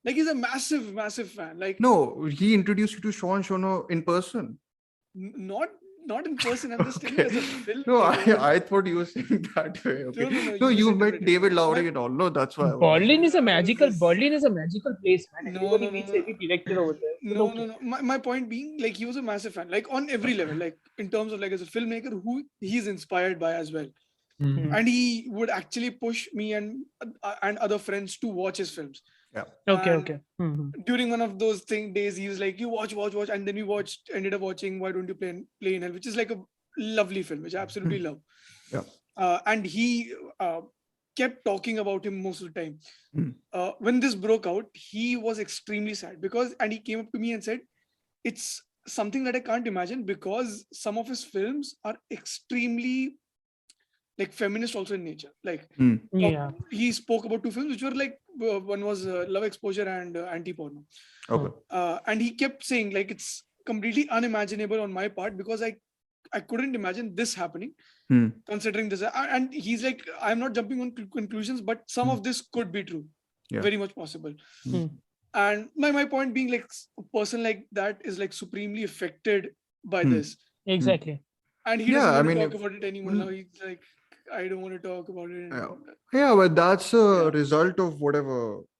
Like, he's a massive fan. Like, no, he introduced you to Sean Sono in person. Not not in person. I'm just telling you as a film. No, I thought you were saying that way. Okay. No, No, you met misinterpreted. David Lowry and all. No, that's why I was. Berlin is a What is this? Berlin is a magical place, man. No, Everybody no, no, meets no. every director over there. But No, okay. no, no. My point being, like, he was a massive fan, like on every level, like in terms of like as a filmmaker, who he's inspired by as well. Mm. And he would actually push me and other friends to watch his films. Yeah. Okay, And okay. Mhm. during one of those days, he was like, "You watch," and then we ended up watching "Why Don't You Play in Hell," which is like a lovely film, which I absolutely love. Yeah. And he kept talking about him most of the time. Mm. When this broke out, he was extremely sad and he came up to me and said, "It's something that I can't imagine because some of his films are extremely like feminist also in nature. Like Yeah. he spoke about two films which were like one was Love Exposure and Anti-Porno. Okay. And he kept saying like it's completely unimaginable on my part because I couldn't imagine this happening considering this. And he's like, I'm not jumping on conclusions, but some of this could be true. Yeah. Very much possible. Mm. And my point being like a person like that is like supremely affected by this. Exactly. And he Yeah, doesn't I want mean, to talk about it anymore now. He's like, I don't want to talk about it anymore. Yeah, but that's a Yeah. result of whatever.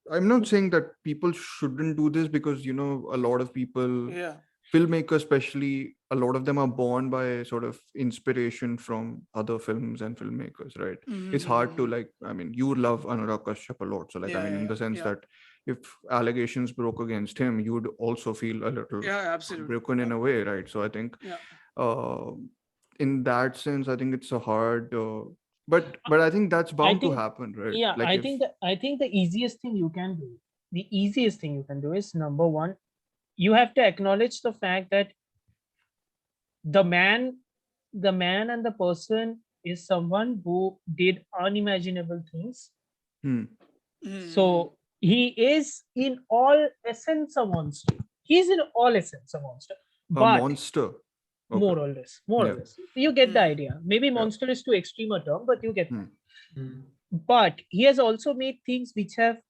I'm not saying that people shouldn't do this because, you know, a lot of people, Yeah. filmmakers especially, a lot of them are born by sort of inspiration from other films and filmmakers, right? It's hard to like, I mean, you love Anurag Kashyap a lot. So like, I mean, in the sense that if allegations broke against him, you would also feel a little absolutely broken in a way, right? So I think in that sense, I think it's a hard, but I think that's bound to happen, right? Yeah, like I think the easiest thing you can do is number one, you have to acknowledge the fact that the man and the person is someone who did unimaginable things. So he is in all essence a monster. He's in all essence a monster. A monster. Okay. More or less. You get the idea. Maybe monster is too extreme a term, but you get that. But he has also made things which have,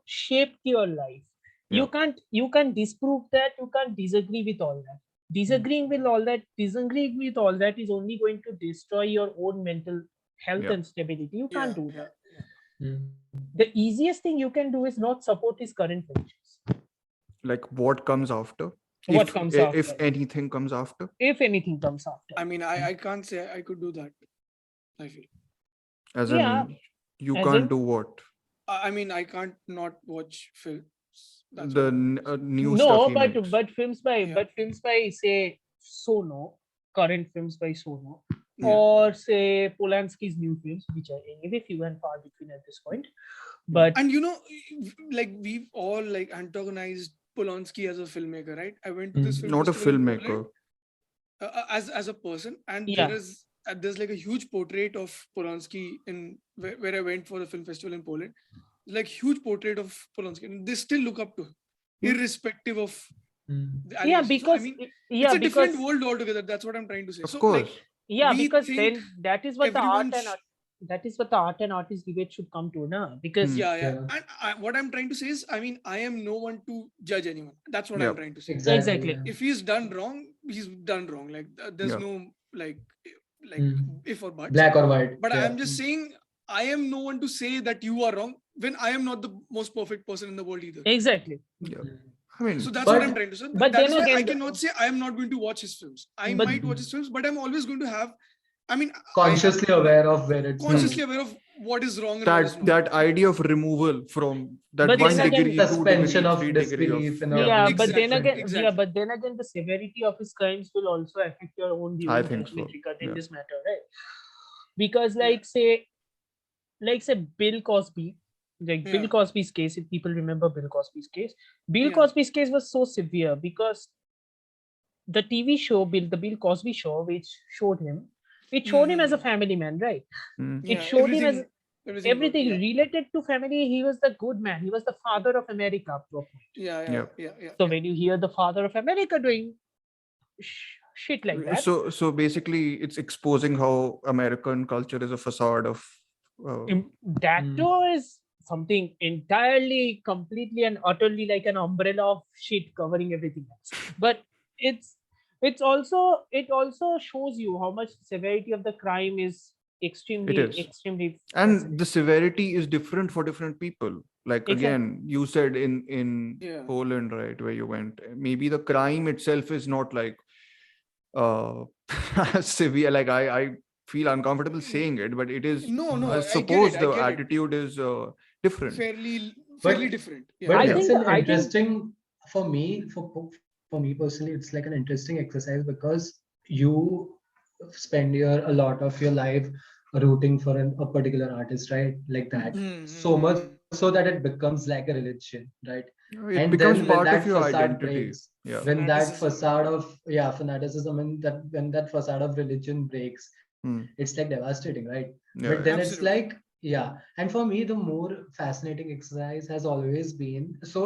shaped your life. You can't disprove that. You can't disagree with all that. Disagreeing with all that is only going to destroy your own mental health and stability. You can't do that. The easiest thing you can do is not support his current ventures. Like what comes after? If anything comes after? If anything comes after. I mean, I can't say I could do that. I feel. As in, you can't do what? I mean, I can't not watch films. The new stuff. But films by say Sono, current films by Sono, or say Polanski's new films, which are anyway few and far between at this point. But and like we've all like antagonized Polanski as a filmmaker, right? I went to this film not a filmmaker. As a person, and there's like a huge portrait of Polanski in where I went for the film festival in Poland. Like huge portrait of Polanski, and they still look up to him, irrespective of because it's a different world altogether. That's what I'm trying to say. Of course. Because then that is what the art and artist debate should come to now. Because and what I'm trying to say is, I mean, I am no one to judge anyone. That's what I'm trying to say. Exactly. If he's done wrong, he's done wrong. Like there's no like if or buts. Black or white. But I'm just saying, I am no one to say that you are wrong when I am not the most perfect person in the world either. Exactly. I mean, so that's what I'm trying to say. But that's why I cannot say I am not going to watch his films. I might watch his films, but I'm always going to have, I mean, consciously aware of where it's aware of what is wrong and what is that idea of removal from that but 1 degree, suspension 2 of degree, 3 disbelief. degree of, but then again, the severity of his crimes will also affect your own view. I think so. In this matter, right? Because like say Bill Cosby, Bill Cosby's case, if people remember Bill Cosby's case, Cosby's case was so severe because the TV show, the Bill Cosby show, which showed him as a family man, right? It showed him as everything related to family. He was the good man. He was the father of America. So when you hear the father of America doing shit like that, so basically it's exposing how American culture is a facade of that too is something entirely, completely and utterly like an umbrella of shit covering everything else. But it's it also shows you how much severity of the crime is It extremely is. extremely And fascinating. the severity is different for different people. Like Exactly. again, you said in Yeah. Poland, right, where you went, maybe the crime itself is not like uh severe. Like I feel uncomfortable saying it, but it is, No, I I get it. suppose I the get it. attitude is different. Fairly But different. Yeah. but I Yeah. it's think an I think interesting for me personally, it's like an interesting exercise because you spend a lot of your life rooting for a particular artist, right? Like that. So much Mm-hmm. so that it becomes like a religion, right? And It then becomes when part that of your facade identity. breaks, Yeah. when that Fanaticism. facade of fanaticism and that when that facade of religion breaks, Hmm. it's like devastating, right? But Yeah, then yeah. it's Absolutely. like, yeah. And for me, the more fascinating exercise has always been, so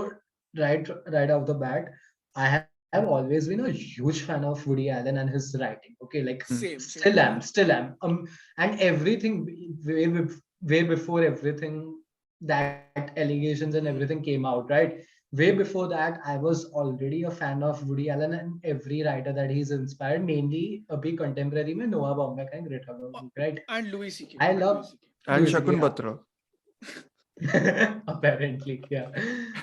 right off the bat, I have always been a huge fan of Woody Allen and his writing. Okay, like Hmm. Same. Yeah. still am. And everything way before everything that allegations and everything Mm. came out, right? Way before that, I was already a fan of Woody Allen and every writer that he's inspired, mainly a big contemporary में Noah Baumbach and Greta Uh, Gerwig, right? and Louis C.K. I And Louis love C.K. And Louis C.K. Shakun Yeah. Batra. Apparently, yeah.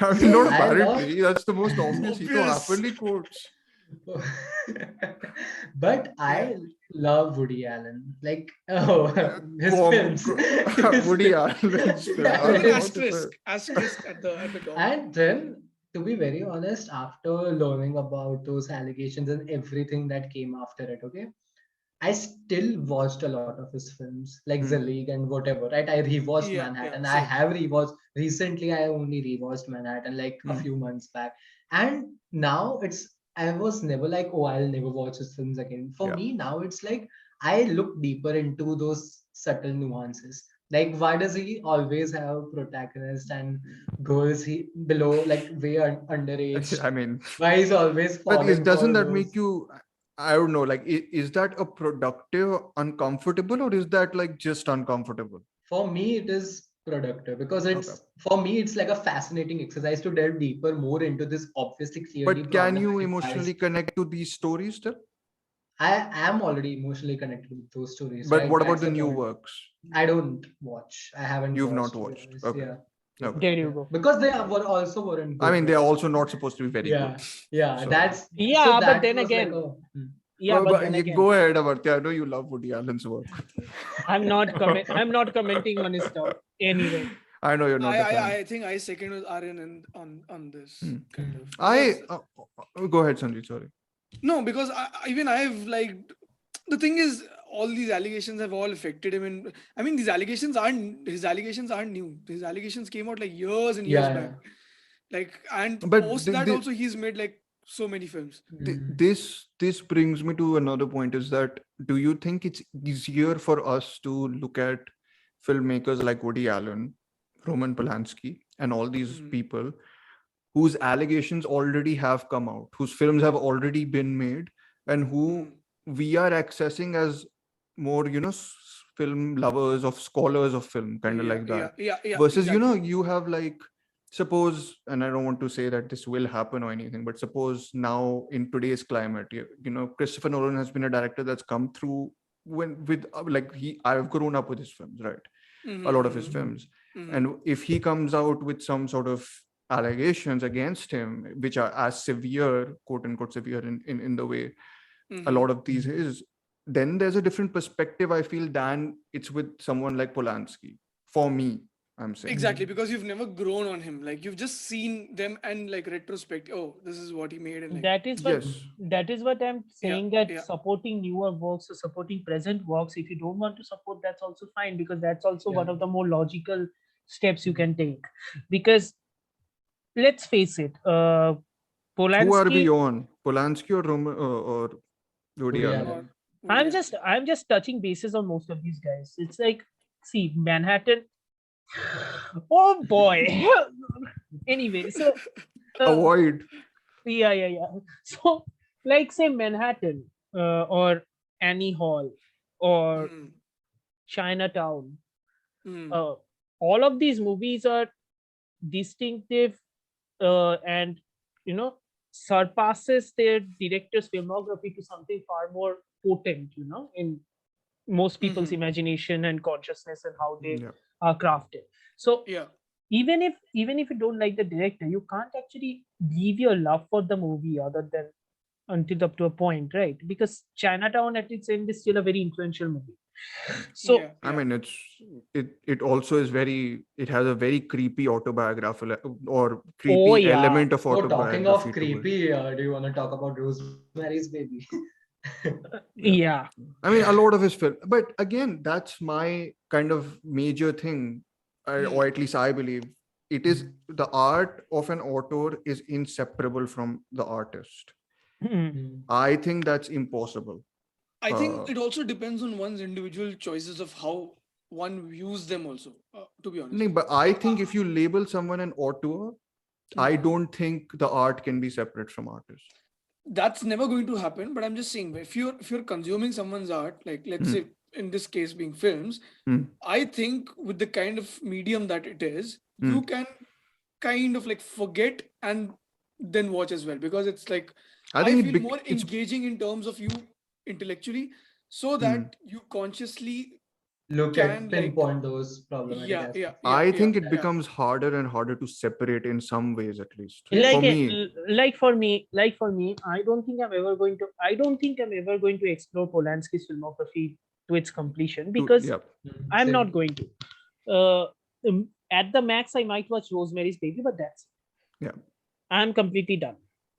I mean, So not I love apparently. That's the most obvious. He to Obvious. happily quotes. but Yeah. I love Woody Allen. Like, oh, his films. His Woody films. Allen's film. I With was an about to say. asterisk at the top. And then, to be very honest, after learning about those allegations and everything that came after it, okay, I still watched a lot of his films, like The Hmm. League and whatever, right? I rewatched Yeah. Manhattan. I Same. have rewatched recently. I only rewatched Manhattan like a Hmm. few months back, and now it's. I was never like, oh, I'll never watch his films again. For Yeah. me, now it's like I look deeper into those subtle nuances. Like, why does he always have protagonists and girls he below, like way underage? I mean, Why he's always but falling doesn't for that make those? you? I don't know. Like, is that a productive uncomfortable, or is that like just uncomfortable? For me, it is productive because Okay. for me, it's like a fascinating exercise to delve deeper more into this obviously clearly But can you problematic emotionally bias. connect to these stories still? I am already emotionally connected with those stories, But right? what about That's the the new point. works? I don't watch. I haven't You've not watched, to be watched. honest. Okay. Yeah. Yeah. Okay. there you Yeah. go. Because were also weren't I good, mean, they are right? also not supposed to be very good. Yeah. Yeah. So, That's so Yeah, but that then was like again, a yeah, but then you again, go ahead, Amartya. I know you love Woody Allen's work. I'm not commenting on his stuff anyway. I know you're I, not a I fan. I think I second with Aryan and on this Hmm. kind of I because go ahead, Sanjeet. Sorry. no, because even I've like the thing is all these allegations have all affected him. And I mean, his allegations aren't new. His allegations came out like years and years yeah. back. Yeah. Like, and But post that also he's made like so many films. this brings me to another point: is that do you think it's easier for us to look at filmmakers like Woody Allen, Roman Polanski, and all these Mm, people whose allegations already have come out, whose films have already been made, and who mm. we are accessing as more, film lovers of scholars of film, kind of like that. Yeah, Versus, exactly. you have like, suppose, and I don't want to say that this will happen or anything, but suppose now in today's climate, Christopher Nolan has been a director that's come through with like I've grown up with his films, right? A lot of his Mm-hmm, films. mm-hmm, And if he comes out with some sort of allegations against him, which are as severe, quote unquote, severe in the way a mm-hmm. lot of these is, then there's a different perspective, I feel, than it's with someone like Polanski. For me, I'm saying. Exactly, because you've never grown on him. Like you've just seen them and like retrospect. Oh, this is what he made, and like That is what Yes. that is what I'm yeah, saying, that yeah, supporting newer works or supporting present works, if you don't want to support, that's also fine, because that's also Yeah. one of the more logical steps you can take. Because let's face it, Who are we Polanski, on? Polanski or or Woody Woody Allen? or Allen. Woody Allen. I'm just touching bases on most of these guys. It's like, see, Manhattan. Oh boy. Anyway, so uh, Avoid. yeah. So, like, say Manhattan, or Annie Hall, or Mm, Chinatown. mm, Uh, all of these movies are distinctive, and you know surpasses their director's filmography to something far more potent, in most people's imagination and consciousness and how they Yeah. are crafted. So Yeah. even if you don't like the director, you can't actually leave your love for the movie other than until up to a point, right? Because Chinatown at its end is still a very influential movie. So Yeah. I mean, it also is it has a very creepy autobiographical or oh creepy yeah, element of So talking of autobiography to it. creepy, do you want to talk about Rosemary's Baby? yeah. I mean, a lot of his film, but again, that's my kind of major thing, or at least I believe it is the art of an author is inseparable from the artist. I think that's impossible. I Uh, think it also depends on one's individual choices of how one views them also, to be honest. no, but I Like, think if you label someone an author, I don't think the art can be separate from artist. that's never going to happen, but I'm just saying, if you're consuming someone's art, like let's Hmm. say in this case being films, Hmm. I think with the kind of medium that it is, Hmm. you can kind of like forget and then watch as well, because it's like I I think feel more it's engaging in terms of you intellectually, so hmm. that you consciously Look can at like, pinpoint those problematic yeah, yeah, aspects. yeah, I yeah, think it yeah. becomes harder and harder to separate in some ways, at least Yes. for like me. like for me, I don't think I'm ever going to explore Polanski's filmography to its completion, because Yeah, I'm not Same. going to. At the max, I might watch Rosemary's Baby, but that's yeah. I'm completely done.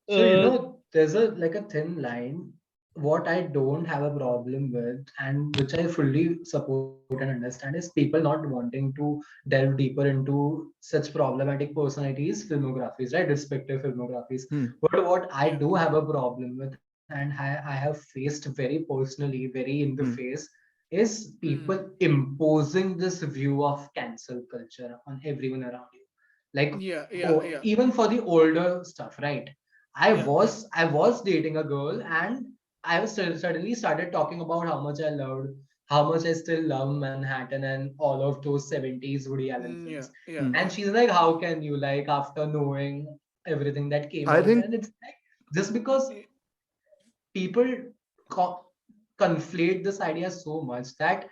So there's a thin line. What I don't have a problem with, and which I fully support and understand, is people not wanting to delve deeper into such problematic personalities' filmographies, right? Respective filmographies. Hmm. But what I Yeah. do have a problem with, and I have faced very personally, very in the Hmm. face, is people Mhm. imposing this view of cancel culture on everyone around you. Like, Yeah, yeah, yeah, even for the older stuff, right? I yeah, yeah. was I was dating a girl, and I was suddenly started talking about how much I loved, how much I still love Manhattan and all of those 70s Woody Allen Yeah, films. yeah, Hmm. And yeah. she's like, how can you, like, after knowing everything that came I out? think And it's like, just because people co- conflate this idea so much that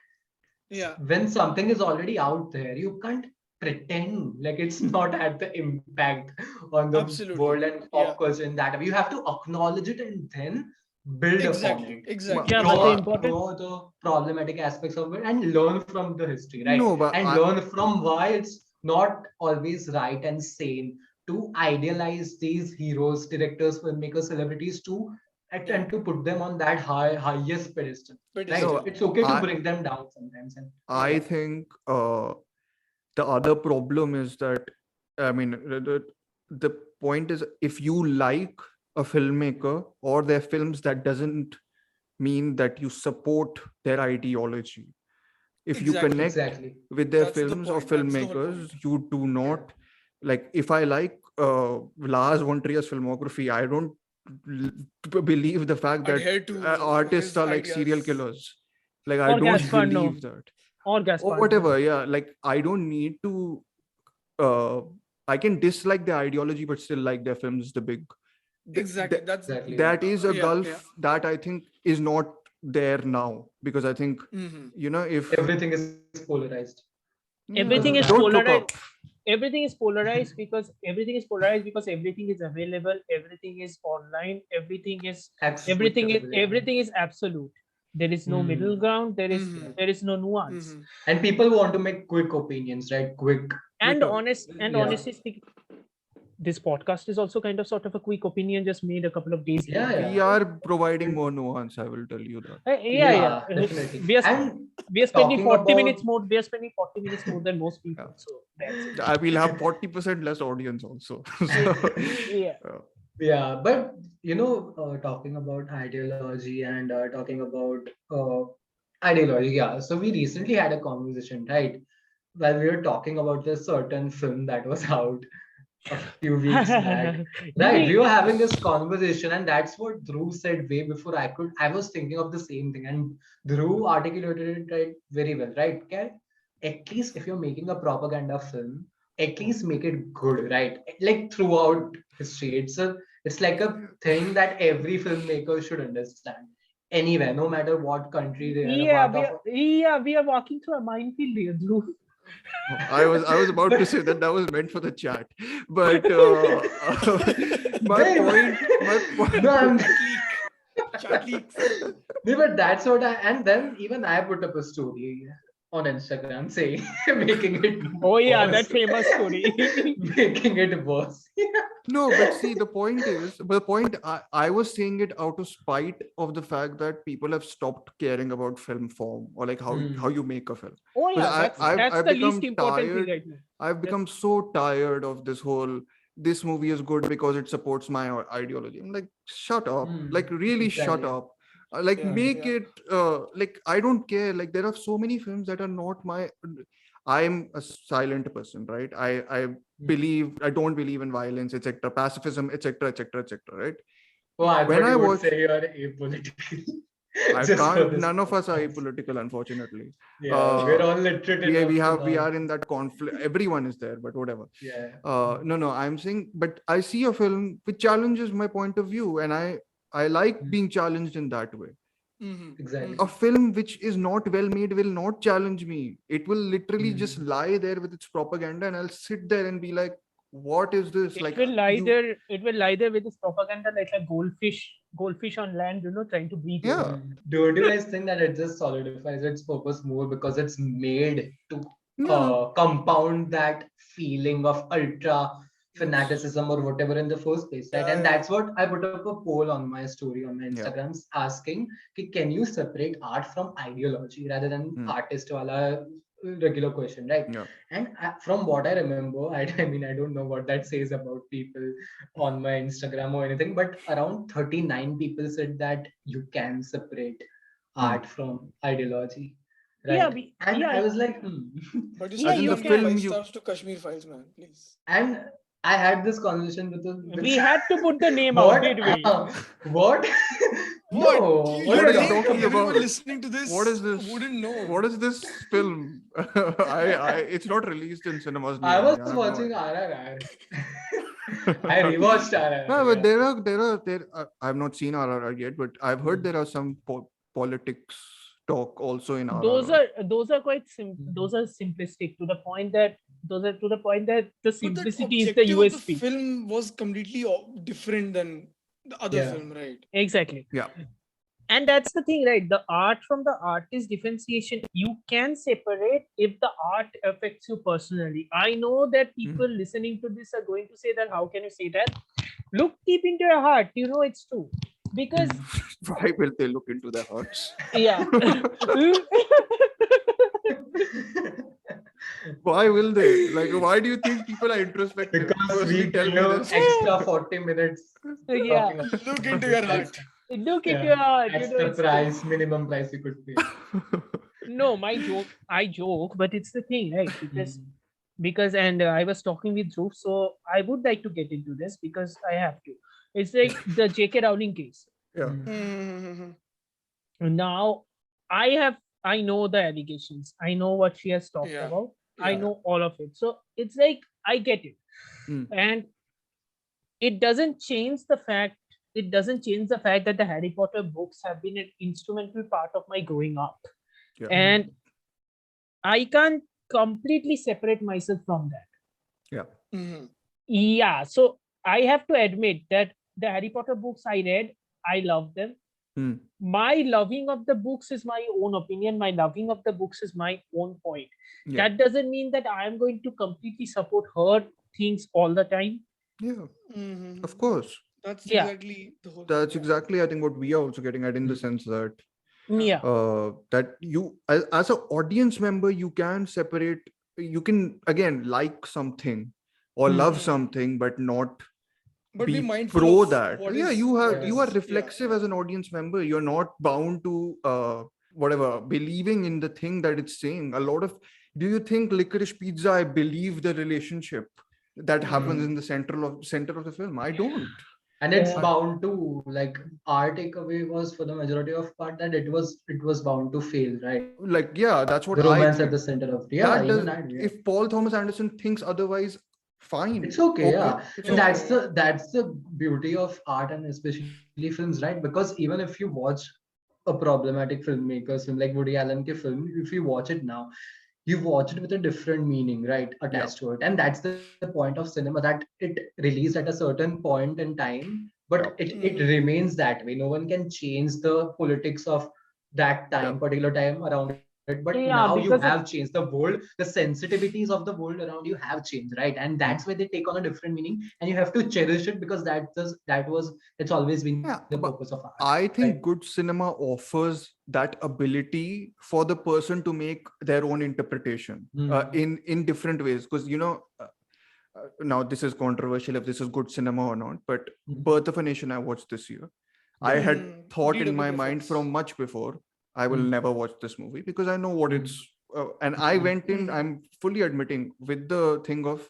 Yeah, when something is already out there, you can't pretend like it's not had the impact on the absolutely. world and Yeah, pop culture in that way. You have to acknowledge it and then build upon exactly, it. exactly, Yeah, but the exactly. important Know the problematic aspects of it and learn from the history, right? no, but And learn from why it's not always right and sane to idealize these heroes, directors, filmmakers, celebrities to Yeah, and to put them on that highest pedestal, right? pedestal. no, It's okay to I bring them down sometimes. And I yeah. think the other problem is that I mean the point is if you like a filmmaker or their films, that doesn't mean that you support their ideology. If you Exactly. connect Exactly. with their That's the films or point. That's the whole point. filmmakers, you do Yeah. not like. If I like Lars von Trier's filmography, I don't believe the fact that Adhere to artists his are like serial ideas. killers. Like I or don't Yeah, Gaspar no believe that. or Or Gaspar no. whatever, yeah, like I don't need to uh I can dislike their ideology but still like their films. The big exactly. That's Exactly. that is a yeah, yeah. gulf that I think is not there now, because I think Hmm. if Everything is polarized. Because Everything of is that. don't look polarized. up. Everything is polarized because everything is available, everything is online, Acceptable, yeah. everything is absolute. There is no Hmm. middle ground, there is Hmm. there is no nuance. Hmm. And people want to make quick opinions, right? Quick. and Quicker. honest and Yeah. honestly speaking, this podcast is also kind of sort of a quick opinion just made a couple of days Yeah, ago. We yeah. are providing more nuance, I will tell you that. Yeah, yeah. Yeah, definitely. we are And we are spending talking 40 about minutes more we are spending 40 minutes more than most Yeah. people, so that's it. I will have 40% less audience also. So, Yeah. yeah, but talking about ideology and talking about ideology, yeah. So we recently had a conversation, right? While we were talking about this certain film that was out a few weeks back. Right, we we were having this conversation, and that's what Dhruv said way before I could. I was thinking of the same thing, and Dhruv articulated it right very well, right? At least if you're making a propaganda film, at least make it good, right? Like throughout history, It's like a thing that every filmmaker should understand. Anywhere, no matter what country they are a part of. We are walking through a minefield here, Dhruv. I was about to say that was meant for the chat, but my point. No, I'm Chat leaks. no, but that's what and then even I put up a story on Instagram saying making it Oh yeah, worse. that famous story. Making it worse. No, but see, the point I was saying it out of spite of the fact that people have stopped caring about film form or like how you make a film. Oh yeah, Because that's I've the become least important tired. thing right now. I've become so tired of this whole, this movie is good because it supports my ideology. I'm like, shut up. Like, really shut Exactly. up. Like, Yeah, make yeah. it, like, I don't care. Like, there are so many films that are not my, I'm a silent person, right? I don't believe in violence, etc., pacifism, etc., etc., etc., right? Oh, I When thought I you would watch, say you're apolitical. I Just for can't, this none of us are podcast. apolitical, unfortunately. Yeah, we're all literate enough to We not. are in that conflict. Everyone is there, but whatever. Yeah. No, I'm saying, but I see a film which challenges my point of view, and I like being challenged in that way. Exactly. A film which is not well made will not challenge me. It will literally just lie there with its propaganda, and I'll sit there and be like, what is this? It Like, will lie there. It will lie there with this propaganda like a goldfish on land, trying to breathe. yeah, Don't you guys think that it just solidifies its purpose more because it's made to yeah, compound that feeling of ultra Yes. fanaticism or whatever in the first place, right? Yeah, And yeah. that's what I put up a poll on my story on my yeah. Instagrams asking, can you separate art from ideology rather than artist wala regular question, right? Yeah. And from what I remember, I mean, I don't know what that says about people on my Instagram or anything, but around 39 people said that you can separate art from ideology, Yeah, right? And I was like, But you Yeah, As still in you the give me can. film, 5 stars to Kashmir Files, man. Please. and I had this conversation with We had to put the name out, what? did we? What? What? No, what what are are you you Think talking talking everyone about? listening to this What is this? wouldn't know. What is this film? It's not released in cinemas I near me. was I have no watching idea. RRR. I rewatched RRR. No, but Yeah. there. I have not seen RRR yet, but I've heard there are some politics talk also in Those RRR. are quite those are simplistic to the point that the But that simplicity is the objective of the USP. film was completely different than the other Yeah. film, right? Exactly. Yeah. And that's the thing, right? The art from the artist differentiation, you can separate if the art affects you personally. I know that people listening to this are going to say that, how can you say that? Look deep into your heart, it's true. Because Why will they look into their hearts? yeah. Why will they? Like, why do you think people are introspective? Because Firstly, we tell give me you this. extra 40 minutes Yeah. talking about Look into your heart. Look into yeah. your heart, That's the it's true. price, minimum price you could pay. No, I joke, but it's the thing, right? Because and I was talking with Dhruv, so I would like to get into this because I have to. It's like the J.K. Rowling case. Yeah. Now, I know the allegations. I know what she has talked Yeah. about. I Yeah. know all of it. So it's like I get it, and it doesn't change the fact. It doesn't change the fact that the Harry Potter books have been an instrumental part of my growing up, Yeah. and I can't completely separate myself from that. Yeah. Yeah, so I have to admit that the Harry Potter books I read, I love them. My loving of the books is my own opinion. My loving of the books is my own point. Yeah. That doesn't mean that I am going to completely support her things all the time. Yeah. Of course. That's Yeah. exactly the whole. That's exactly, I think, what we are also getting at, in the sense that Yeah. that you, as an audience member, you can separate. You can again like something or love something, but not But be be mindful pro of that. what Yeah, is- you what are is- reflexive as an audience member. You're not bound to whatever, believing in the thing that it's saying. A lot of, do you think Licorice Pizza, I believe the relationship that happens in the center of the film? I don't. And it's bound to, like, our takeaway was for the majority of part that it was bound to fail, right? Like, yeah, that's what The romance I at the think. center of That does, even I do, yeah. if Paul Thomas Anderson thinks otherwise, fine. It's okay, yeah. It's And okay. that's the beauty of art and especially films, right? Because even if you watch a problematic filmmaker's film like Woody Allen ke film, if you watch it now, you watch it with a different meaning, right, Yeah. attached to it. And that's the point of cinema, that it released at a certain point in time, but Yeah. it remains that way. No one can change the politics of that Yeah. time, particular time around it. But now you Yeah, have because changed of the world, the sensitivities of the world around you have changed, right? And that's why they take on a different meaning, and you have to cherish it because it's always been the Yeah, purpose of but art, I right? think good cinema offers that ability for the person to make their own interpretation Hmm. in different ways. Because now this is controversial if this is good cinema or not. But Birth of a Nation I watched this year. I Yeah. had thought in my mind DWFX. from much before I will Hmm. never watch this movie because I know what Hmm. it's. And I went in. Mm. I'm fully admitting with the thing of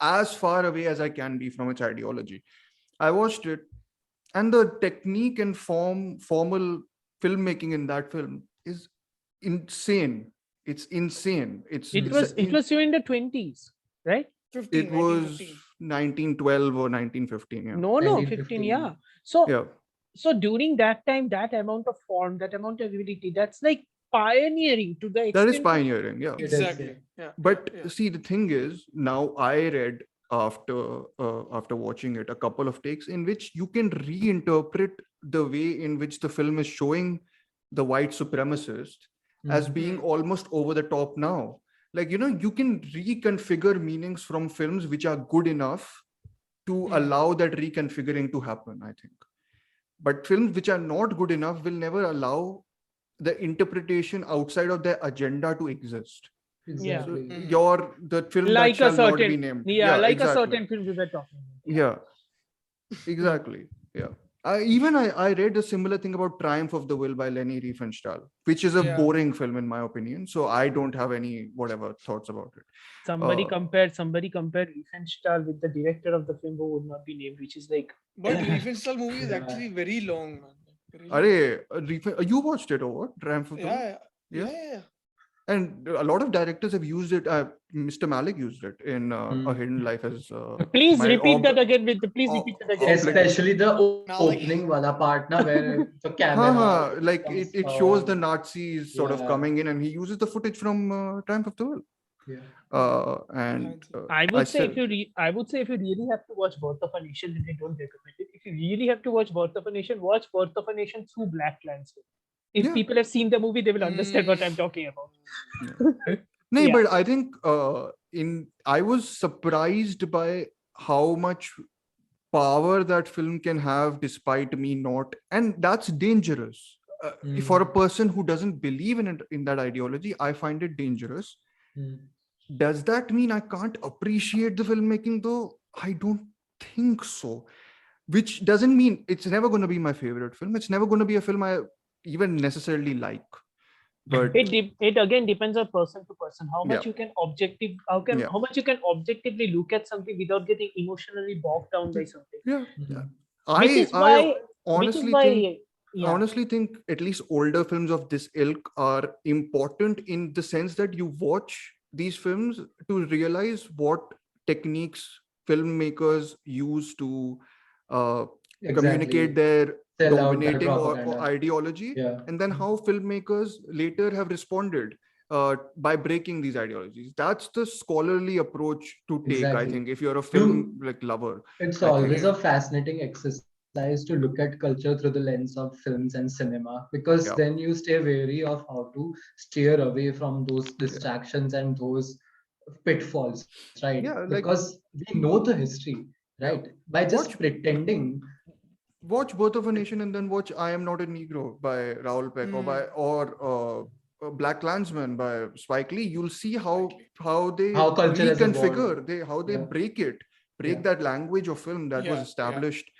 as far away as I can be from its ideology. I watched it, and the technique and formal filmmaking in that film is insane. It's insane. it Hmm. was during the 20s, right? 15, It was 1915. 1912 or 1915. Yeah. No, 15, 1915. yeah. So Yeah. during that time, that amount of form, that amount of ability, that's like pioneering to the That is extent of, pioneering. Yeah. It is, yeah. Exactly. Yeah, yeah, But yeah. see, the thing is, now I read after watching it a couple of takes in which you can reinterpret the way in which the film is showing the white supremacist as Hmm. being Mm. almost over the top now. Like, you can reconfigure meanings from films which are good enough to Mm. allow that reconfiguring to happen, I think. But films which are not good enough will never allow the interpretation outside of their agenda to exist. yeah, So Exactly. Mm. the film that like a shall not be certain, named. yeah, Yeah, like a exactly. certain film we were talking about. Yeah, Mm. exactly. Yeah. I read a similar thing about Triumph of the Will by Leni Riefenstahl, which is a Yeah. boring film in my opinion. So I don't have any whatever thoughts about it. Somebody Uh, compared Riefenstahl with the director of the film who would not be named, which is like, But Riefenstahl movie is Yeah. actually very long, man. Like, really long. you watched it or what? Triumph of the Will? Yeah, Yeah. yeah, yeah, yeah. And a lot of directors have used it. Mr. Malik used it in A Hmm. Hidden Life as please my repeat that again with the, please repeat that again with the, Especially the Malik. opening wala part na, where the camera like comes it shows the out. Nazis sort of Yeah. coming in, and he uses the footage from Triumph of the Will. Yeah. And I I would say said, I would say if you really have to watch Birth of a Nation, then I don't recommend it. If you really have to watch Birth of a Nation, watch Birth of a Nation through Black Lens. If yeah, people have seen the movie, they will understand what Mm. I'm talking about. yeah. No, Yeah. but I think I was surprised by how much power that film can have despite me not, and that's dangerous. For a Hmm. person who doesn't believe in it, in that ideology, I find it dangerous. Hmm. Does that mean I can't appreciate the filmmaking though? I don't think so. Which doesn't mean it's never going to be my favorite film. It's never going to be a film I even necessarily like. But It again depends on person to person. How yeah, much you can yeah, how much you can objectively look at something without getting emotionally bogged down by something. yeah, yeah. Hmm. Which is I why which is honestly think why yeah. at least older films of this ilk are important in the sense that you watch these films to realize what techniques filmmakers use to uh, communicate Exactly. their Sell out their dominating or propaganda. ideology, Yeah. and then how filmmakers later have responded by breaking these ideologies. That's the scholarly approach to take, I Exactly. think, if you're a film You like lover. It's I think. always Yeah. a fascinating exercise to look at culture through the lens of films and cinema, because Yeah, then you stay wary of how to steer away from those yeah, distractions and those pitfalls, right? yeah. Like, Because we know the history, right? yeah. By just Watch pretending. watch Birth of a Nation and then watch I Am Not a Negro by Raoul Peck Mm. or Black Klansman by Spike Lee. You'll see how Exactly. they How culture has evolved. reconfigure, how they Yeah. break Yeah. that language of film that was Yeah, yeah. established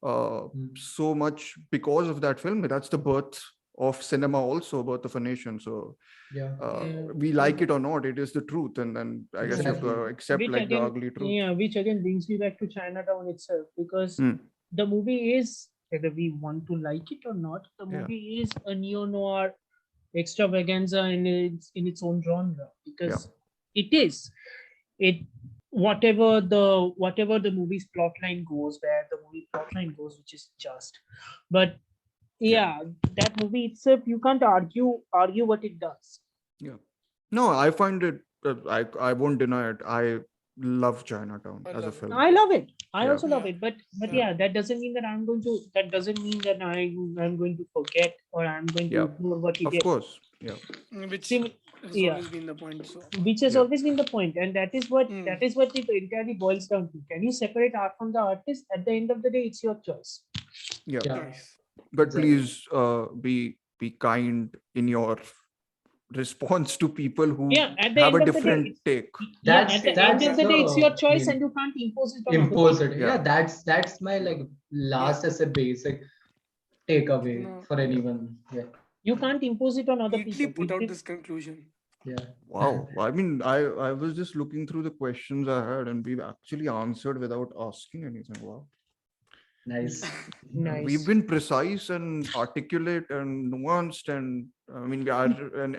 uh, Mm. so much because of that film. That's the birth of cinema, also Birth of a Nation. So Yeah. Yeah. we like it or not, it is the truth, and then I guess you have to Exactly. accept like the ugly truth. Which again brings me back to Chinatown itself, because Hmm. the movie is, whether we want to like it or not, the Yeah, movie is a neo noir extravaganza in its own genre, yeah, because it is it whatever the movie's plotline goes, where the movie plotline goes, which is just. But yeah, that movie itself, you can't argue what it does. Yeah. No, I find it. I won't deny it. I love Chinatown I as a love it. film. I love it. I Yeah. also love Yeah. it. But Yeah. yeah, that doesn't mean that I'm going to. That doesn't mean that I'm going to forget or I'm going to Yeah. ignore what it Of is. course. Yeah. Which Sim- has yeah. always been the point. So Which has Yeah. always been the point, and that is what Mm. it entirely boils down to. Can you separate art from the artist? At the end of the day, it's your choice. Yeah. Yeah. nice. But Exactly. please be kind in your response to people who Yeah, at the have end a of the day, different take. yeah, That's at the end that's of the day, it's the your choice, main and you can't impose it on other impose people. it. Yeah. Yeah, that's my like last as a basic takeaway No. for anyone. Yeah. You can't impose it on other Neatly people. put out this conclusion. Yeah. Wow. I mean, I was just looking through the questions I had, and we've actually answered without asking anything. Wow. Nice. Nice. We've been precise and articulate and nuanced, and I mean, we are and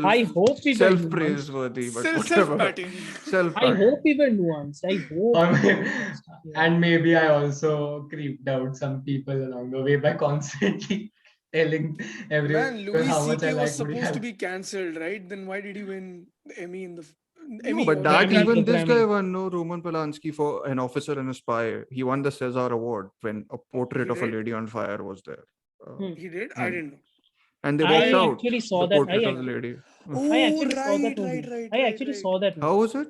I hope we were self nuanced. praiseworthy, but Self whatever. patting. Self I hope we were nuanced. I hope. Or we were may- nuanced. Yeah. And maybe I also creeped out some people along the way by constantly telling everyone Man, Louis how much I C.K. was like Woody supposed to Allen. be cancelled, right? Then why did he win the Emmy in the No, Emmy but or that Grammy, even the this Grammy. guy won no Roman Polanski for An Officer and a Spy. He won the César Award when a portrait He of a did? lady on fire was there. He did? I and, didn't know. and they I walked out. actually saw The that. portrait of the lady. I Oh, actually saw that movie. right. I actually saw that movie. How was it?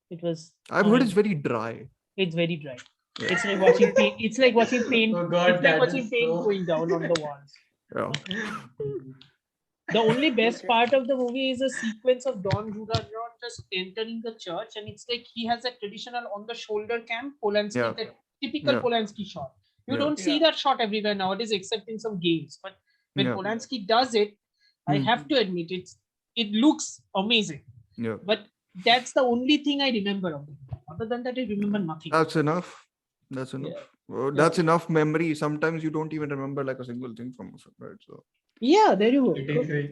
It was. I've heard it's very dry. It's very dry. Yeah. It's like watching paint. It's like watching paint. Oh God, It's like that watching is paint so- going down on the walls. Yeah. The only best Okay. part of the movie is a sequence of Don Guggenheim just entering the church, and it's like he has a traditional on the shoulder cam Polanski, Yeah. the typical Yeah. Polanski shot. You Yeah. don't see Yeah. that shot everywhere nowadays, except in some games. But when Yeah. Polanski does it, I have to admit it looks amazing. Yeah. But that's the only thing I remember of it. Other than that, I remember nothing. That's enough. That's enough. Yeah. Well, that's enough memory. Sometimes you don't even remember like a single thing from a film, right? So Yeah, there you go. 83.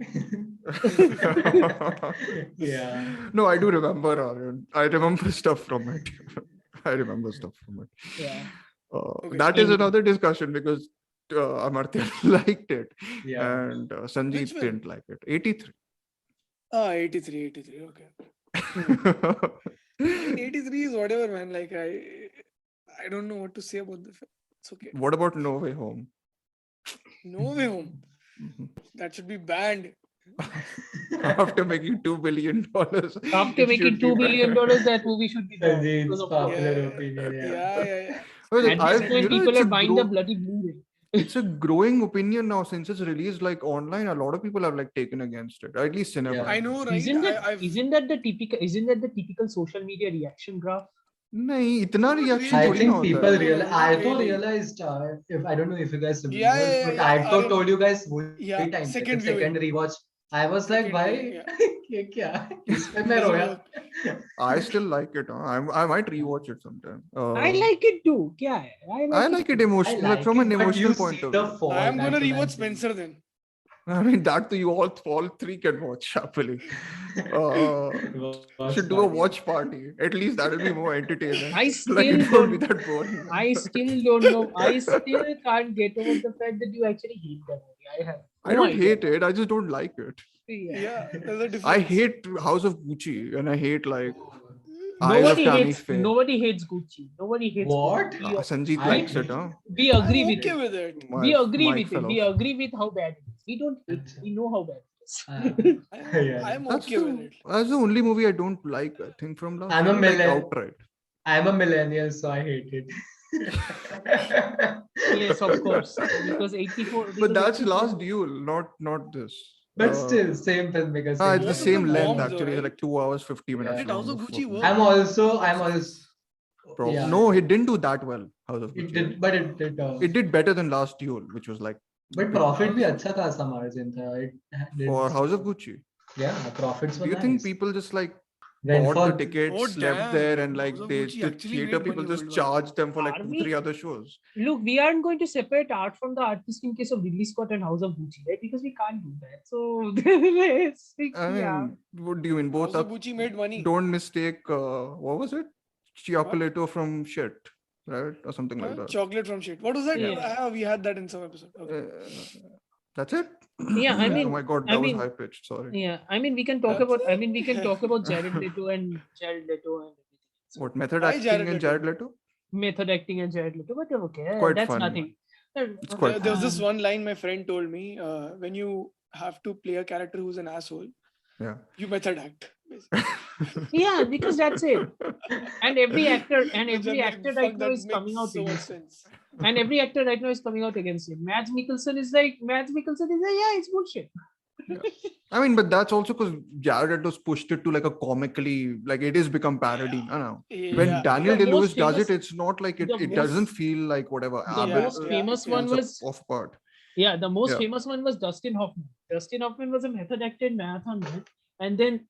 Yeah. no, I do remember Aryan. I remember stuff from it. I remember stuff from it. Yeah. Okay. That is another discussion because Amartya liked it Yeah. and Sanjeet Which film? didn't like it. 83. 83. Okay. 83 is whatever, man. Like I don't know what to say about the film. It's okay. What about No Way Home? No Way Home. Mhm. That should be banned. After making $2 billion. After it making should be $2 billion, banned. that movie should be banned. Sanjeet's because of popular Yeah. opinion. Yeah. Well, At this point, people it's are a buying the bloody Blu-ray. it's a growing opinion now since it's released like online. A lot of people have like taken against it, at least cinema. Yeah. I know, right? Isn't that I've isn't that the typical social media reaction graph? नहीं इतना Not reaction I थोड़ी ना think होता people है. realize. not I really. realized if I don't know if you guys remember, Yeah, but yeah, I Aryan. told you guys way Yeah, time second second rewatch. I was like, Second why? viewing, ये क्या? इसमें मैं Doesn't रोया. work. I still like it. I might rewatch it sometime. I like it too. क्या है? I like it I emotional, like like from it, an but emotional you point see of the view. fall. I am gonna that's what I'm rewatch saying. Spencer then. I mean that you all three can watch happily. Watch Should do a party. watch party. At least that will be more entertaining. I Like still it won't be don't. that boring. I still don't know. I still can't get over the fact that you actually hate that movie. I have. I no don't idea. hate it. I just don't like it. Yeah, there's a difference. I hate House of Gucci and I hate like Eyes of Nobody Tammy hates. Faye. Nobody hates Gucci. Nobody hates. What? Gucci. Sanjeet I likes hate it, huh? We agree I'm with okay it. with it. We agree Mic with it. fell We off. agree with how bad it is. We don't hate it. We know how bad it is. Yeah. I'm That's okay with it. that's the only movie I don't like. I think from last I'm a year, like millennial. outright. I'm a millennial, so I hate it. Yes, of course. Because 84. But because that's 84 Last Duel, not this. But still, same filmmaker. It's same the Both of same them length bombs though, actually, right? like 2 hours 50 minutes Yeah. Did House long. of Gucci work? I'm also. Yeah. No, it didn't do that well. House of It Gucci. did, but it did. It did better than Last Duel, which was like But profit भी अच्छा था ऐसा margin था. It did. for House of Gucci. Yeah, profits were Do you think nice. people just like Went bought the for tickets, Oh, slept damn. there, and like House of the Gucci actually theater made people money just worldwide. charged them for like Are 2-3 we- other shows. Look, we aren't going to separate art from the artist in case of Ridley Scott and House of Gucci, right? Because we can't do that. So, I mean, what do you mean? Both House of are. Gucci made money. Don't mistake. What was it? Chocolate from shit, right, or something like that. Chocolate from shit. What was that? Yeah. We had that in some episode. Okay. That's it. Yeah, I mean, oh my god, I that was mean, high pitched. Sorry. yeah, I mean, we can talk That's about. I it. mean, we can talk about Jared Leto and everything. What method Why acting Jared and Leto? Jared Leto? Method acting and Jared Leto, but okay, Quite that's fun. nothing. It's quite There was this Um, one line my friend told me. When you have to play a character who's an asshole, Yeah. you method act. Basically. Yeah, because that's it. And every actor and Which every I'm like, actor fuck, right now that is coming makes out so much against him. sense. And every actor right now is coming out against him. Mads Mikkelsen is like, yeah, it's bullshit. I mean, but that's also because Jared Leto's pushed it to like a comically, like it is become parody. I don't know. When Yeah. Daniel The Day-Lewis most does famous- it, it's not like it, the it most- doesn't feel like whatever. The most famous one was off part. Yeah, the most Yeah. famous one was Dustin Hoffman. Dustin Hoffman was a method actor in Marathon Man, and then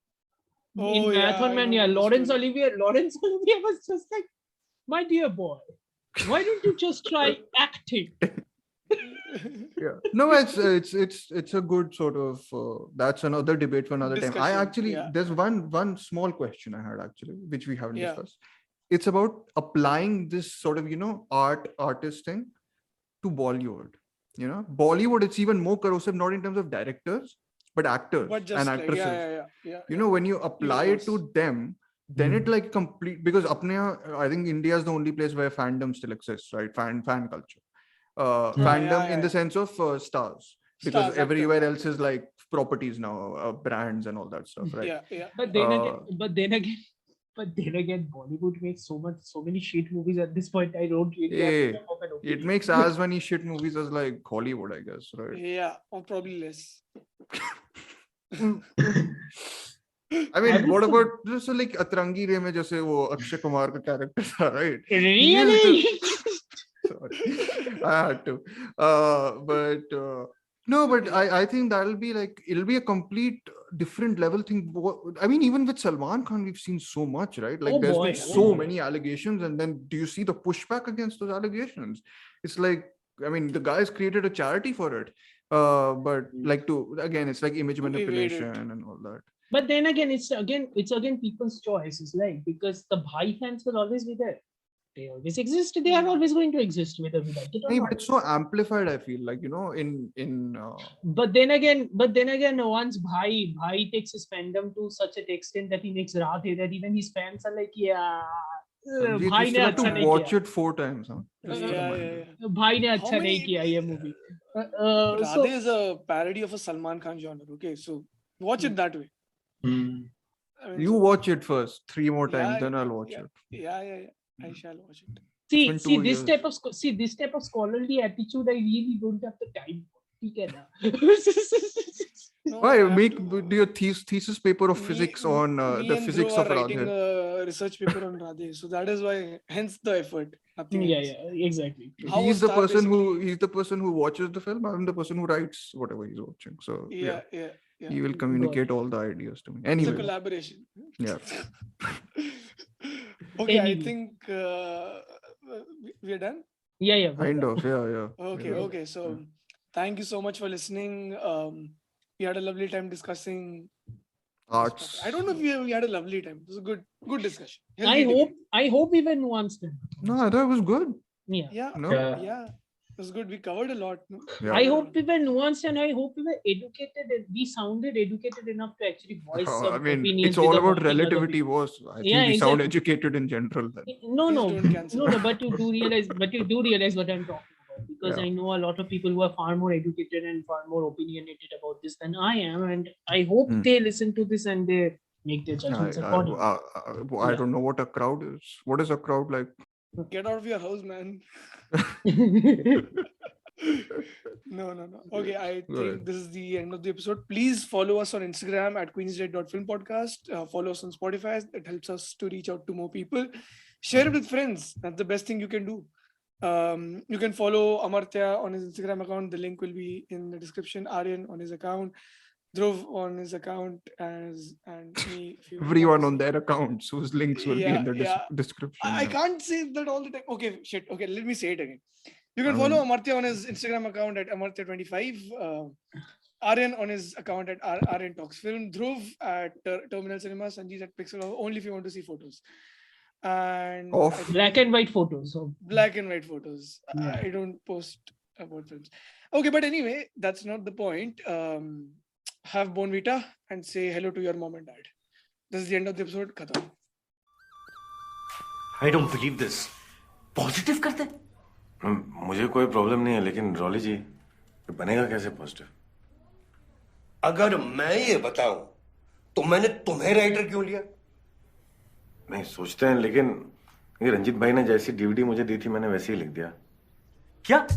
Oh, in yeah, Marathon I Man, know yeah, the Laurence story. Olivier was just like, my dear boy, why don't you just try acting? Yeah. No, it's a good sort of that's another debate for another time. I Discussion, actually yeah. there's one small question I had actually, which we haven't Yeah. discussed. It's about applying this sort of artist thing to Bollywood. Bollywood, it's even more corrosive, not in terms of directors, but actors But just and like, actresses. yeah. When you apply it to them, then it like complete, because I think India is the only place where fandom still exists, right? Fan culture. Fandom in the sense of stars, because Stars, everywhere actors, else is like properties now, brands and all that stuff, right? Yeah. But then again, Bollywood makes so many shit movies at this point. I don't really have Hey, enough of an it opinion. makes as many shit movies as like Hollywood, I guess, right? Yeah, or probably less. I mean, what about just like Atrangi Re mein jaise wo Akshay Kumar ka character tha, right? He is Really? Sorry, I had to. But I think that'll be like, it'll be a complete different level thing. I mean, even with Salman Khan, we've seen so much, right? Like there's been so many allegations, and then do you see the pushback against those allegations? It's like, I mean, the guy's created a charity for it. But like it's like image manipulation and all that. But then again, it's again people's choice. It's like, because the Bhai fans will always be there. They always exist. They are always going to exist, whether we like it or not. But it's so amplified, I feel like, But then again, once Bhai takes his fandom to such an extent that he makes Radhe, that even his fans are like, yeah, Sanjeet, Bhai you ne still have acha to nahi watch kiya. it 4 times, huh? Just a reminder. Bhai ne How acha nahi many- kiya ye movie. Radhe is a parody of a Salman Khan genre. Okay, so watch it that way. I mean, You so- watch it first 3 more times, Yeah, then I'll watch yeah. it. Yeah. I shall watch it. See, been 2 this years. type of scholarly attitude, I really don't have the time for. ठीक है ना? No, Why I have make to. do your thesis paper of physics on me the and physics Dhruv of are writing Radhe? a research paper on Radhe, so that is why, hence the effort. Nothing else. Yeah, exactly. How He's a the star person basically- he's the person who watches the film. I'm the person who writes whatever he's watching. So Yeah. he will communicate all the ideas to me. It's a Anyway, collaboration. yeah. Okay, I Anyway. think we are done. Yeah. Kind of, yeah. Okay. So thank you so much for listening. We had a lovely time discussing Arts. I don't know if we had a lovely time. It was a good discussion. I Healthy debate. hope we were nuanced. No, I thought it was good. Yeah. Yeah. No? Yeah. It was good. We covered a lot. No? Yeah. I hope we were nuanced, and I hope we were educated, and we sounded educated enough to actually voice some I mean, opinions. it's all without about hurting other relativity. people. I think we sound exactly. educated in general. Then. No, Please don't cancel. but you do realize what I'm talking about, because Yeah. I know a lot of people who are far more educated and far more opinionated about this than I am, and I hope they listen to this and they make their judgments accordingly. I don't know what a crowd is. What is a crowd like? Get out of your house, man. No. Okay, I think Right. this is the end of the episode. Please follow us on Instagram at queensdead.filmpodcast. Follow us on Spotify. It helps us to reach out to more people. Share it with friends. That's the best thing you can do. You can follow Amartya on his Instagram account. The link will be in the description. Aryan on his account. Dhruv on his account and me if everyone on their accounts whose links will be in the description. I can't say that all the time. Okay, shit. Okay, let me say it again. You can I follow mean- Amartya on his Instagram account at Amartya25. Aryan on his account at Aryan Talks Film. Dhruv at Terminal Cinema. Sanjeet at Pixel. Only if you want to see photos. And Of- I think Black and white photos. So black and white photos. Yeah. I don't post about films. Okay, but anyway, that's not the point. Have Bonvita and say hello to your mom and dad. This is the end of the episode. Khatam. I don't believe this. Positive करते? मुझे कोई problem नहीं है, लेकिन really जी बनेगा कैसे positive? अगर मैं ये बताऊं तो मैंने तुम्हें राइटर क्यों लिया? नहीं सोचते हैं, लेकिन ये रंजीत भाई ने जैसी डीवीडी मुझे दी थी मैंने वैसे ही लिख दिया. क्या?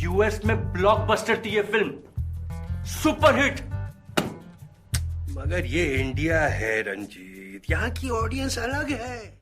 यूएस में ब्लॉकबस्टर थी ये फिल्म, सुपरहिट. मगर ये इंडिया है रंजीत, यहाँ की ऑडियंस अलग है.